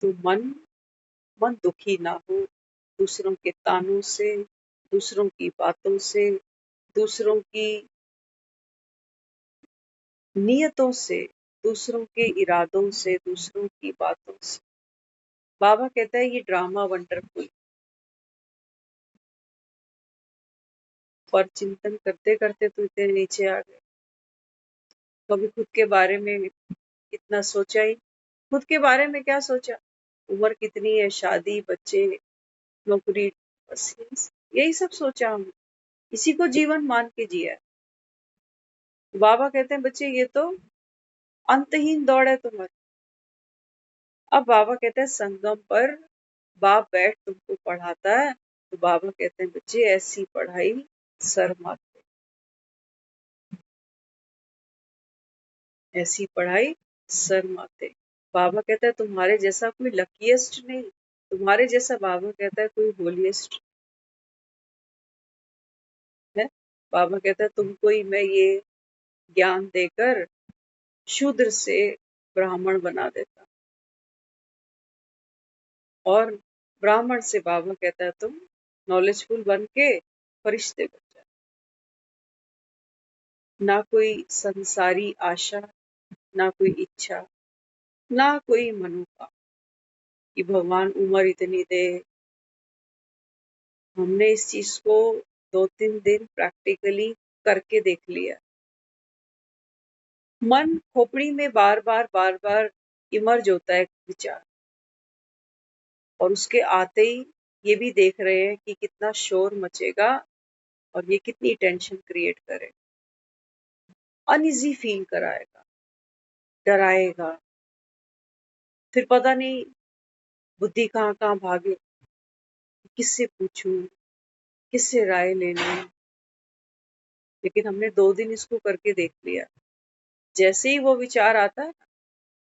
तो मन दुखी ना हो दूसरों के तानों से, दूसरों की बातों से, दूसरों की नियतों से, दूसरों के इरादों से, दूसरों की बातों से। बाबा कहता है ये ड्रामा वंडरफुल, पर चिंतन करते करते तो इतने नीचे आ गए। कभी खुद के बारे में इतना सोचा ही, खुद के बारे में क्या सोचा, उम्र कितनी है, शादी, बच्चे, नौकरी, बस यही सब सोचा हम, इसी को जीवन मान के जिया है। बाबा कहते हैं बच्चे ये तो अंतहीन दौड़ है तुम्हारी। अब बाबा कहते हैं संगम पर बाप बैठ तुमको पढ़ाता है, तो बाबा कहते हैं बच्चे ऐसी पढ़ाई सर माथे, ऐसी पढ़ाई सर माथे। बाबा कहता है तुम्हारे जैसा कोई लकीएस्ट नहीं, तुम्हारे जैसा बाबा कहता है कोई होलीएस्ट है। बाबा कहता है तुमको ही मैं ये ज्ञान देकर शूद्र से ब्राह्मण बना देता, और ब्राह्मण से बाबा कहता है तुम नॉलेजफुल बन के फरिश्ते बन जाओ। ना कोई संसारी आशा, ना कोई इच्छा, ना कोई मनोकामना कि भगवान उम्र इतनी दे। हमने इस चीज को 2-3 दिन प्रैक्टिकली करके देख लिया। मन खोपड़ी में बार बार इमर्ज होता है विचार, और उसके आते ही ये भी देख रहे हैं कि कितना शोर मचेगा और ये कितनी टेंशन क्रिएट करेगा, अनइजी फील कराएगा, डराएगा। फिर पता नहीं बुद्धि कहाँ कहाँ भागे, किससे पूछूं, किससे राय ले लूं। लेकिन हमने 2 दिन इसको करके देख लिया। जैसे ही वो विचार आता है ना,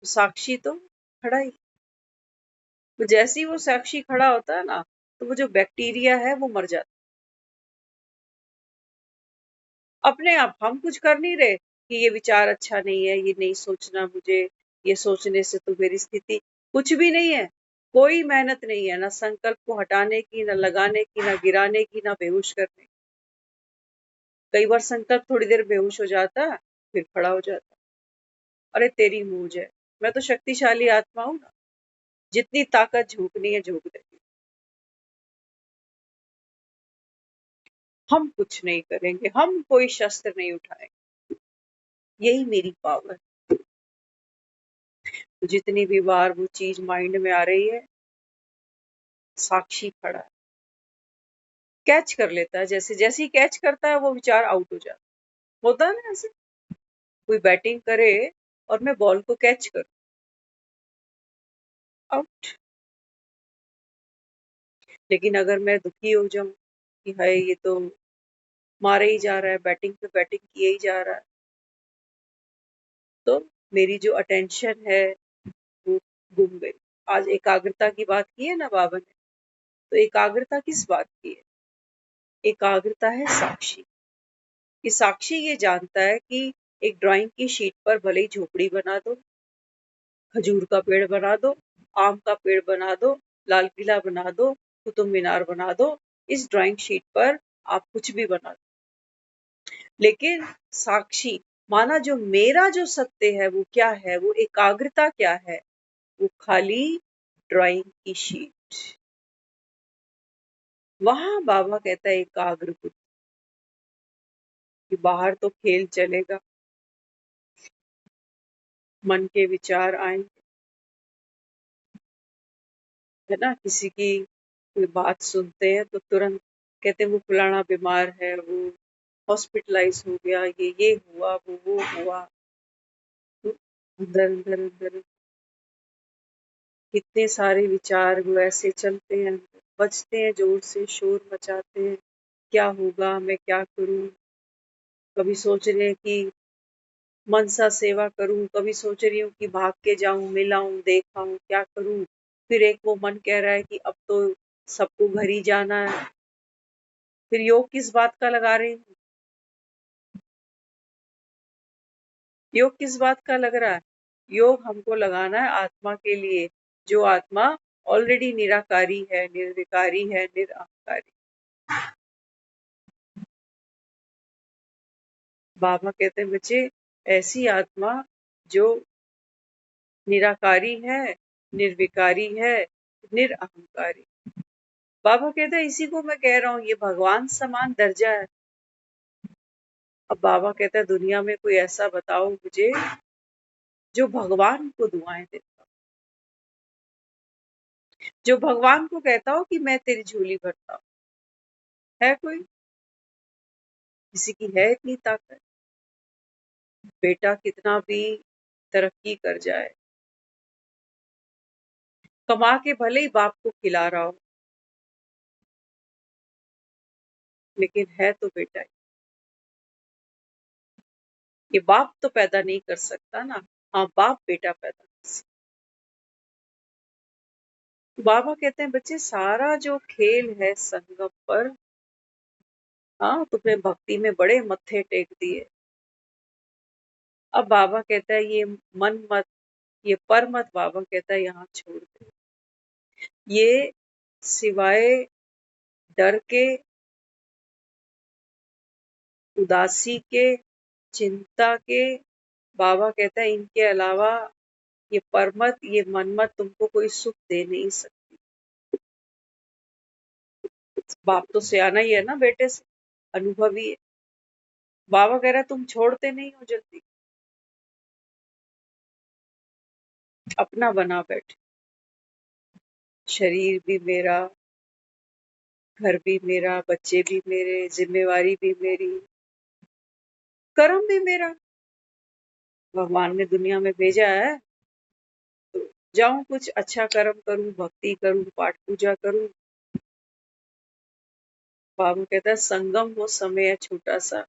तो साक्षी तो खड़ा ही। तो जैसे ही वो साक्षी खड़ा होता है ना, तो वो जो बैक्टीरिया है वो मर जाता है अपने आप। हम कुछ कर नहीं रहे कि ये विचार अच्छा नहीं है, ये नहीं सोचना मुझे, ये सोचने से तो मेरी स्थिति, कुछ भी नहीं है। कोई मेहनत नहीं है, ना संकल्प को हटाने की, ना लगाने की, ना गिराने की, ना बेहोश करने की। कई बार संकल्प थोड़ी देर बेहोश हो जाता है, फिर खड़ा हो जाता है। अरे तेरी मूज है, मैं तो शक्तिशाली आत्मा हूं ना, जितनी ताकत झोंकनी है झोंक देगी। हम कुछ नहीं करेंगे, हम कोई शस्त्र नहीं उठाएंगे, यही मेरी पावर। तो जितनी भी बार वो चीज माइंड में आ रही है, साक्षी खड़ा है, कैच कर लेता है। जैसे जैसे ही कैच करता है वो विचार आउट हो जाता होता है ना। ऐसे कोई बैटिंग करे और मैं बॉल को कैच करूं, आउट। लेकिन अगर मैं दुखी हो जाऊं कि हाय ये तो मारे ही जा रहा है, बैटिंग पे बैटिंग किए ही जा रहा है, तो मेरी जो अटेंशन है वो गुम गई। आज एकाग्रता की बात की है ना बाबा ने, तो एकाग्रता किस बात की है? एकाग्रता है साक्षी। कि साक्षी ये जानता है कि एक ड्राइंग की शीट पर भले ही झोपड़ी बना दो, खजूर का पेड़ बना दो, आम का पेड़ बना दो, लाल किला बना दो, कुतुब मीनार बना दो, इस ड्राइंग शीट पर आप कुछ भी बना दो। लेकिन साक्षी माना जो मेरा जो सत्य है वो क्या है, वो एकाग्रता क्या है, वो खाली ड्राइंग की शीट। वहां बाबा कहता है एकाग्र बुद्धि, कि बाहर तो खेल चलेगा, मन के विचार आएंगे, है ना। किसी की कोई बात सुनते हैं तो तुरंत कहते हैं वो फलाना बीमार है, वो हॉस्पिटलाइज हो गया, ये हुआ, वो हुआ। तो अंदर अंदर अंदर कितने सारे विचार वो ऐसे चलते हैं, बजते हैं, जोर से शोर मचाते हैं, क्या होगा, मैं क्या करूं। कभी सोच रहे हैं कि मनसा सेवा करूं, कभी सोच रही हूँ कि भाग के जाऊं, मिलाऊं, देखाऊं, क्या करूं। फिर एक वो मन कह रहा है कि अब तो सबको घर ही जाना है। फिर योग किस बात का लगा रही हूँ, योग किस बात का लग रहा है। योग हमको लगाना है आत्मा के लिए, जो आत्मा ऑलरेडी निराकारी है, निर्विकारी है, निरअहंकारी। बाबा कहते हैं बच्चे, ऐसी आत्मा जो निराकारी है, निर्विकारी है, निरअहंकारी। बाबा कहते हैं इसी को मैं कह रहा हूँ, ये भगवान समान दर्जा है। अब बाबा कहता है दुनिया में कोई ऐसा बताओ मुझे जो भगवान को दुआएं देता हो, जो भगवान को कहता हो कि मैं तेरी झोली भरता हूँ। है कोई? किसी की है इतनी ताकत? बेटा कितना भी तरक्की कर जाए, कमा के भले ही बाप को खिला रहा हो, लेकिन है तो बेटा ही। ये बाप तो पैदा नहीं कर सकता ना। हाँ, बाप बेटा पैदा कर सकता। तो बाबा कहते हैं बच्चे सारा जो खेल है संगम पर, हाँ तुमने भक्ति में बड़े मत्थे टेक दिए। अब बाबा कहता है ये मन मत, ये पर मत, बाबा कहता है यहाँ छोड़ दे। ये सिवाय डर के, उदासी के, चिंता के, बाबा कहता है इनके अलावा ये परमत, ये मनमत तुमको कोई सुख दे नहीं सकती। बाप तो सियाना ही है ना बेटे से, अनुभवी है। बाबा कह रहा है तुम छोड़ते नहीं हो जल्दी, अपना बना बैठे। शरीर भी मेरा, घर भी मेरा, बच्चे भी मेरे, जिम्मेवारी भी मेरी, कर्म भी मेरा। भगवान ने दुनिया में भेजा है तो जाऊं कुछ अच्छा कर्म करूं, भक्ति करूं, पाठ पूजा करूं। बाबा कहता है संगम वो समय है छोटा सा,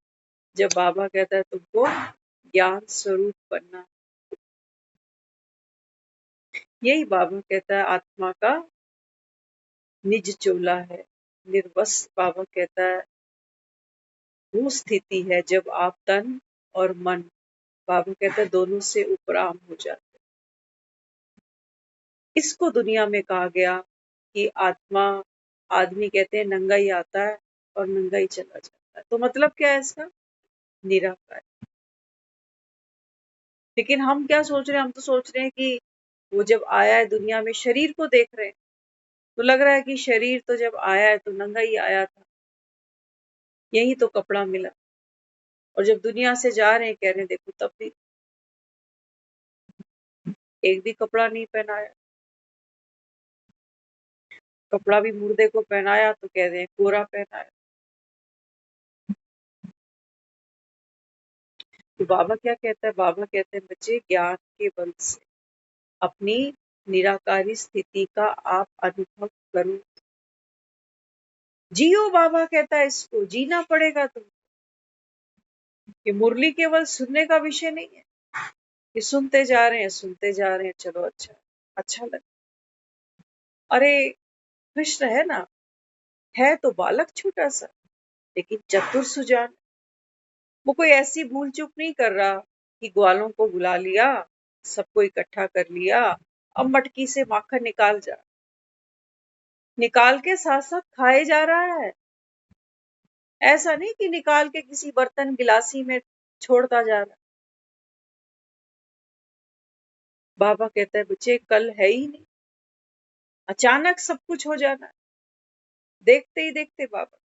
जब बाबा कहता है तुमको ज्ञान स्वरूप बनना। यही बाबा कहता है आत्मा का निज चोला है। निर्वस्त्र बाबा कहता है वो स्थिति है जब आप तन और मन, बाबा कहता है दोनों से उपराम हो जाते। इसको दुनिया में कहा गया कि आत्मा, आदमी कहते हैं नंगा ही आता है और नंगा ही चला जाता है। तो मतलब क्या है इसका? निराकार। लेकिन हम क्या सोच रहे हैं, हम तो सोच रहे हैं कि वो जब आया है दुनिया में, शरीर को देख रहे हैं तो लग रहा है कि शरीर तो जब आया है तो नंगा ही आया था, यही तो कपड़ा मिला। और जब दुनिया से जा रहे हैं कह रहे हैं देखो तब भी एक भी कपड़ा नहीं पहनाया, कपड़ा भी मुर्दे को पहनाया तो कह रहे हैं कोरा पहनाया। तो बाबा क्या कहता है? बाबा कहते हैं बच्चे ज्ञान के बल से अपनी निराकारी स्थिति का आप अनुभव करो, जियो। बाबा कहता है इसको जीना पड़ेगा तुम। ये मुरली केवल सुनने का विषय नहीं है कि सुनते जा रहे हैं, सुनते जा रहे हैं, चलो अच्छा अच्छा लगे। अरे कृष्ण है ना, है तो बालक छोटा सा, लेकिन चतुर सुजान। वो कोई ऐसी भूल चूक नहीं कर रहा कि ग्वालों को बुला लिया, सबको इकट्ठा कर लिया, अब मटकी से माखन निकाल के साथ साथ खाए जा रहा है। ऐसा नहीं कि निकाल के किसी बर्तन गिलासी में छोड़ता जा रहा है। बाबा कहता है बच्चे कल है ही नहीं, अचानक सब कुछ हो जाना है। देखते ही देखते बाबा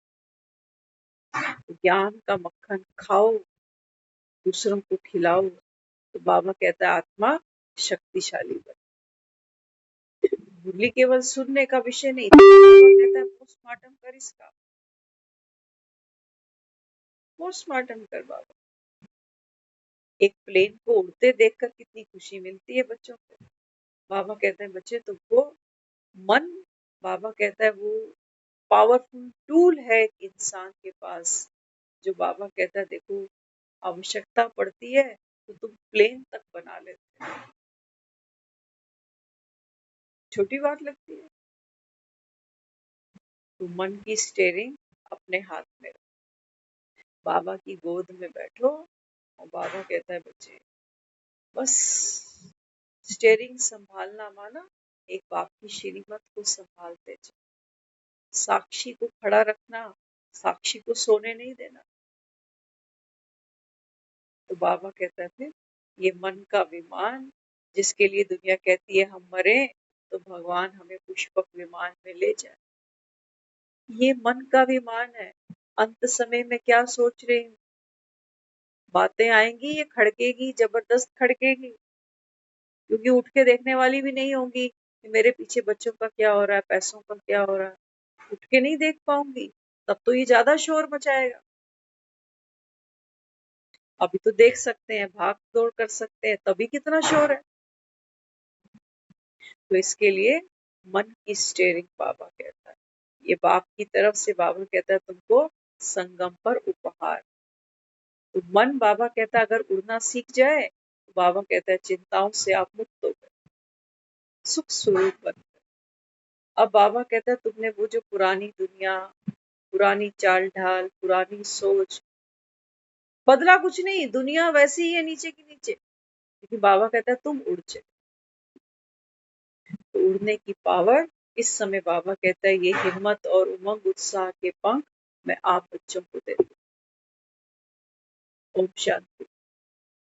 ज्ञान का मक्खन खाओ, दूसरों को खिलाओ। तो बाबा कहता है आत्मा शक्तिशाली बन। मुरली केवल सुनने का विषय नहीं था, बाबा कहता है पोस्टमार्टम कर इसका, पोस्टमार्टम कर बाबा। एक प्लेन को उड़ते देखकर कितनी खुशी मिलती है बच्चों को। बाबा कहते हैं बच्चे तुमको मन, बाबा कहता है वो पावरफुल टूल है एक इंसान के पास, जो बाबा कहता है देखो आवश्यकता पड़ती है तो तुम प्लेन तक बना लेते हो। छोटी बात लगती है। तो मन की स्टेयरिंग अपने हाथ में रखो, बाबा की गोद में बैठो और बाबा कहता है बच्चे बस स्टेयरिंग संभालना माना एक बाप की श्रीमत को संभालते जाओ, साक्षी को खड़ा रखना, साक्षी को सोने नहीं देना। तो बाबा कहता है फिर ये मन का विमान जिसके लिए दुनिया कहती है हम मरे तो भगवान हमें पुष्पक विमान में ले जाए, ये मन का विमान है। अंत समय में क्या सोच रही हूँ, बातें आएंगी ये खड़केगी, जबरदस्त खड़केगी, क्योंकि उठ के देखने वाली भी नहीं होंगी कि मेरे पीछे बच्चों का क्या हो रहा है, पैसों का क्या हो रहा है। उठ के नहीं देख पाऊंगी, तब तो ये ज्यादा शोर मचाएगा। अभी तो देख सकते हैं, भाग दौड़ कर सकते हैं, तभी कितना शोर है। तो इसके लिए मन की स्टेयरिंग बाबा कहता है, ये बाप की तरफ से बाबा कहता है तुमको संगम पर उपहार। तो मन बाबा कहता है अगर उड़ना सीख जाए तो बाबा कहता है चिंताओं से आप मुक्त हो गए, सुख स्वरूप बन गए। अब बाबा कहता है तुमने वो जो पुरानी दुनिया, पुरानी चाल ढाल, पुरानी सोच, बदला कुछ नहीं, दुनिया वैसी ही है नीचे की नीचे, लेकिन बाबा कहता है तुम उड़ चले। तो उड़ने की पावर इस समय बाबा कहता है ये हिम्मत और उमंग उत्साह के पंख मैं आप बच्चों को देता हूं। ओम शांति।